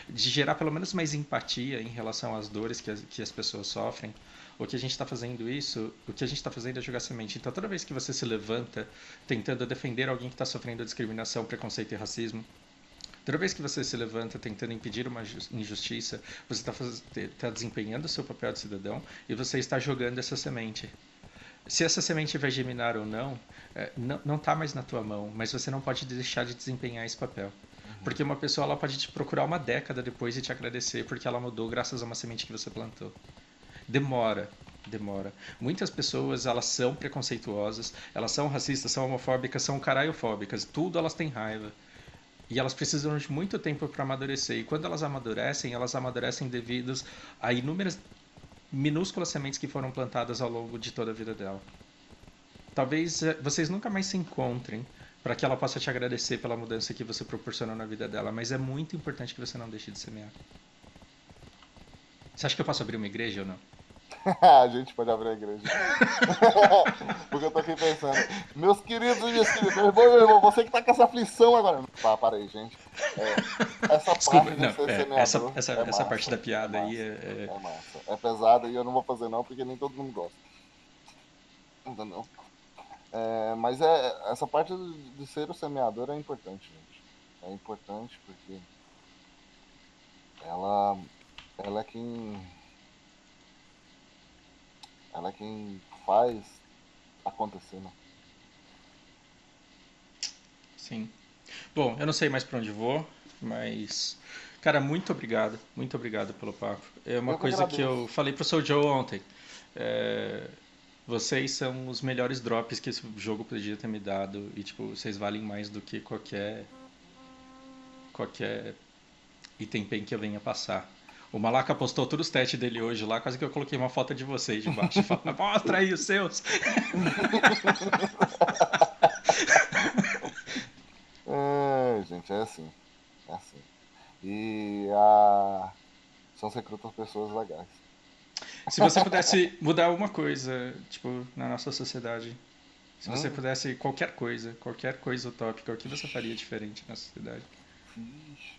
de gerar pelo menos mais empatia em relação às dores que as pessoas sofrem, o que a gente está fazendo isso, o que a gente está fazendo é jogar semente. Então toda vez que você se levanta tentando defender alguém que está sofrendo discriminação, preconceito e racismo, toda vez que você se levanta tentando impedir uma injustiça, você está desempenhando o seu papel de cidadão e você está jogando essa semente. Se essa semente vai germinar ou não, não está mais na tua mão, mas você não pode deixar de desempenhar esse papel. Porque uma pessoa ela pode te procurar uma década depois e te agradecer porque ela mudou graças a uma semente que você plantou. Demora, demora. Muitas pessoas elas são preconceituosas, elas são racistas, são homofóbicas, são caraiofóbicas, tudo elas têm raiva. E elas precisam de muito tempo para amadurecer. E quando elas amadurecem devido a inúmeras minúsculas sementes que foram plantadas ao longo de toda a vida dela. Talvez vocês nunca mais se encontrem para que ela possa te agradecer pela mudança que você proporcionou na vida dela, mas é muito importante que você não deixe de semear. Você acha que eu posso abrir uma igreja ou não? A gente pode abrir a igreja. Porque eu tô aqui pensando, meus queridos e minhas queridas, meu irmão, você que tá com essa aflição agora. Para aí, gente. Essa Desculpa, parte de não, ser semeador é essa massa. parte da É piada aí massa. É massa. É pesada e eu não vou fazer não, porque nem todo mundo gosta. Entendeu? Mas essa parte de ser o semeador é importante, gente. É importante porque ela, ela é quem, ela é quem faz acontecer, né? Sim. Bom, eu não sei mais para onde vou, mas cara, muito obrigado pelo papo. É uma Eu que coisa que eu agradeço. falei pro Sr. Joe ontem. É, vocês são os melhores drops que esse jogo podia ter me dado e tipo, vocês valem mais do que qualquer item pen que eu venha passar. O Malaca postou todos os testes dele hoje lá, quase que eu coloquei uma foto de vocês debaixo. Fala, mostra aí os seus. Gente, é assim. É assim. São recrutas pessoas legais. Se você pudesse mudar uma coisa, tipo, na nossa sociedade, se você pudesse qualquer coisa utópica, o que você faria diferente na sociedade? Vixe.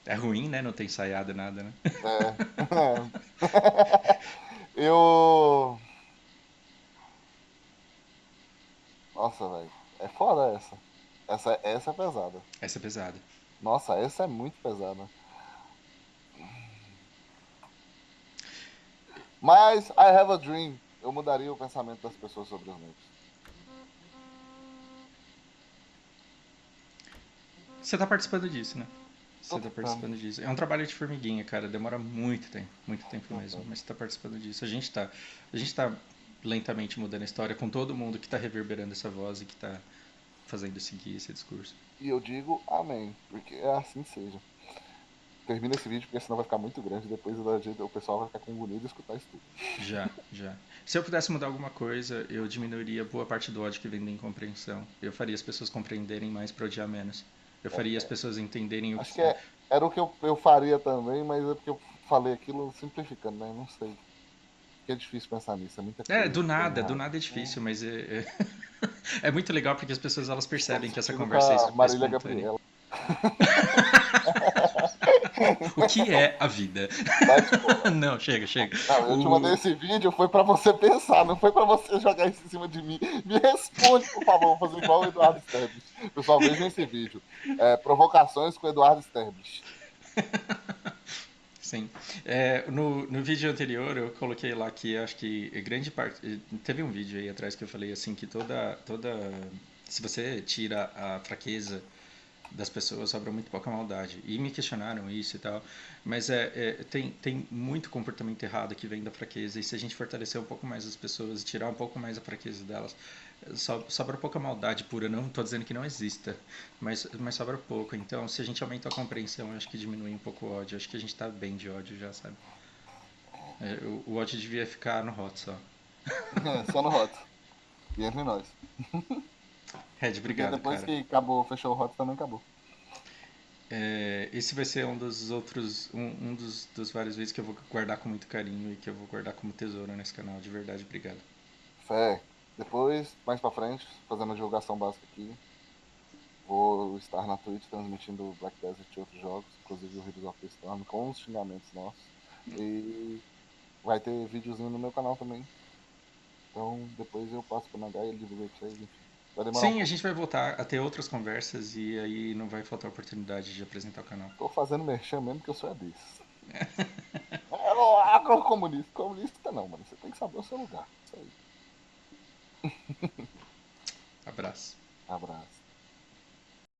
É ruim, né? Não ter ensaiado nada, né? É. Eu. Nossa, velho. É foda essa. Essa é pesada. Essa é pesada. Nossa, essa é muito pesada. Mas I Have a Dream. Eu mudaria o pensamento das pessoas sobre os negros. Você tá participando disso, né? Tô Você tá tentando. participando disso. É um trabalho de formiguinha, cara. Demora muito tempo mesmo. Mas você tá participando disso. A gente tá lentamente mudando a história com todo mundo que tá reverberando essa voz e que tá fazendo seguir esse discurso. E eu digo amém. Porque é assim seja. Termina esse vídeo porque senão vai ficar muito grande. Depois o pessoal vai ficar com agonia de escutar isso tudo. Já. Se eu pudesse mudar alguma coisa, eu diminuiria boa parte do ódio que vem da incompreensão. Eu faria as pessoas compreenderem mais pra odiar menos. Eu faria as pessoas entenderem o Acho que que. era o que eu faria também, mas é porque eu falei aquilo simplificando, né? Não sei. Porque é difícil pensar nisso, é muita É, coisa. do nada é difícil, mas é muito legal porque as pessoas elas Estou me percebem que essa sentindo com conversa a é Marília espontânea. Gabriela. O que é a vida? Tá, tipo, Não, chega. não, eu te mandei O... esse vídeo, foi pra você pensar, não foi pra você jogar isso em cima de mim. Me responde, por favor, vou fazer igual o Eduardo Sterblich. Pessoal, vejam esse vídeo. Provocações com o Eduardo Sterblich. Sim. No vídeo anterior eu coloquei lá que acho que grande parte. Teve um vídeo aí atrás que eu falei assim que toda. Se você tira a fraqueza das pessoas, sobra muito pouca maldade. E me questionaram isso e tal. Mas tem muito comportamento errado que vem da fraqueza. E se a gente fortalecer um pouco mais as pessoas, tirar um pouco mais a fraqueza delas, sobra pouca maldade pura. Não estou dizendo que não exista, mas sobra pouco. Então, se a gente aumenta a compreensão, eu acho que diminui um pouco o ódio. Eu acho que a gente está bem de ódio já, sabe? O ódio devia ficar no hot só. Só no Hot. E entre nós. Red, Porque obrigado, depois cara. que acabou, fechou o Hot, também acabou. Esse vai ser um dos vários vídeos que eu vou guardar com muito carinho e que eu vou guardar como tesouro nesse canal. De verdade, obrigado. Fé. Depois, mais pra frente, fazendo a divulgação básica aqui, vou estar na Twitch transmitindo Black Desert e outros jogos, inclusive o Heroes of the Storm, com os xingamentos nossos. E vai ter videozinho no meu canal também. Então depois eu passo pro Nagai, ele divulga pra vocês, enfim. Vai demorar um Sim, a pouco. gente vai voltar a ter outras conversas e aí não vai faltar oportunidade de apresentar o canal. Tô fazendo merchan mesmo que eu sou desses. Eu não comunista. Comunista não, mano. Você tem que saber o seu lugar. Isso aí. Abraço. Abraço.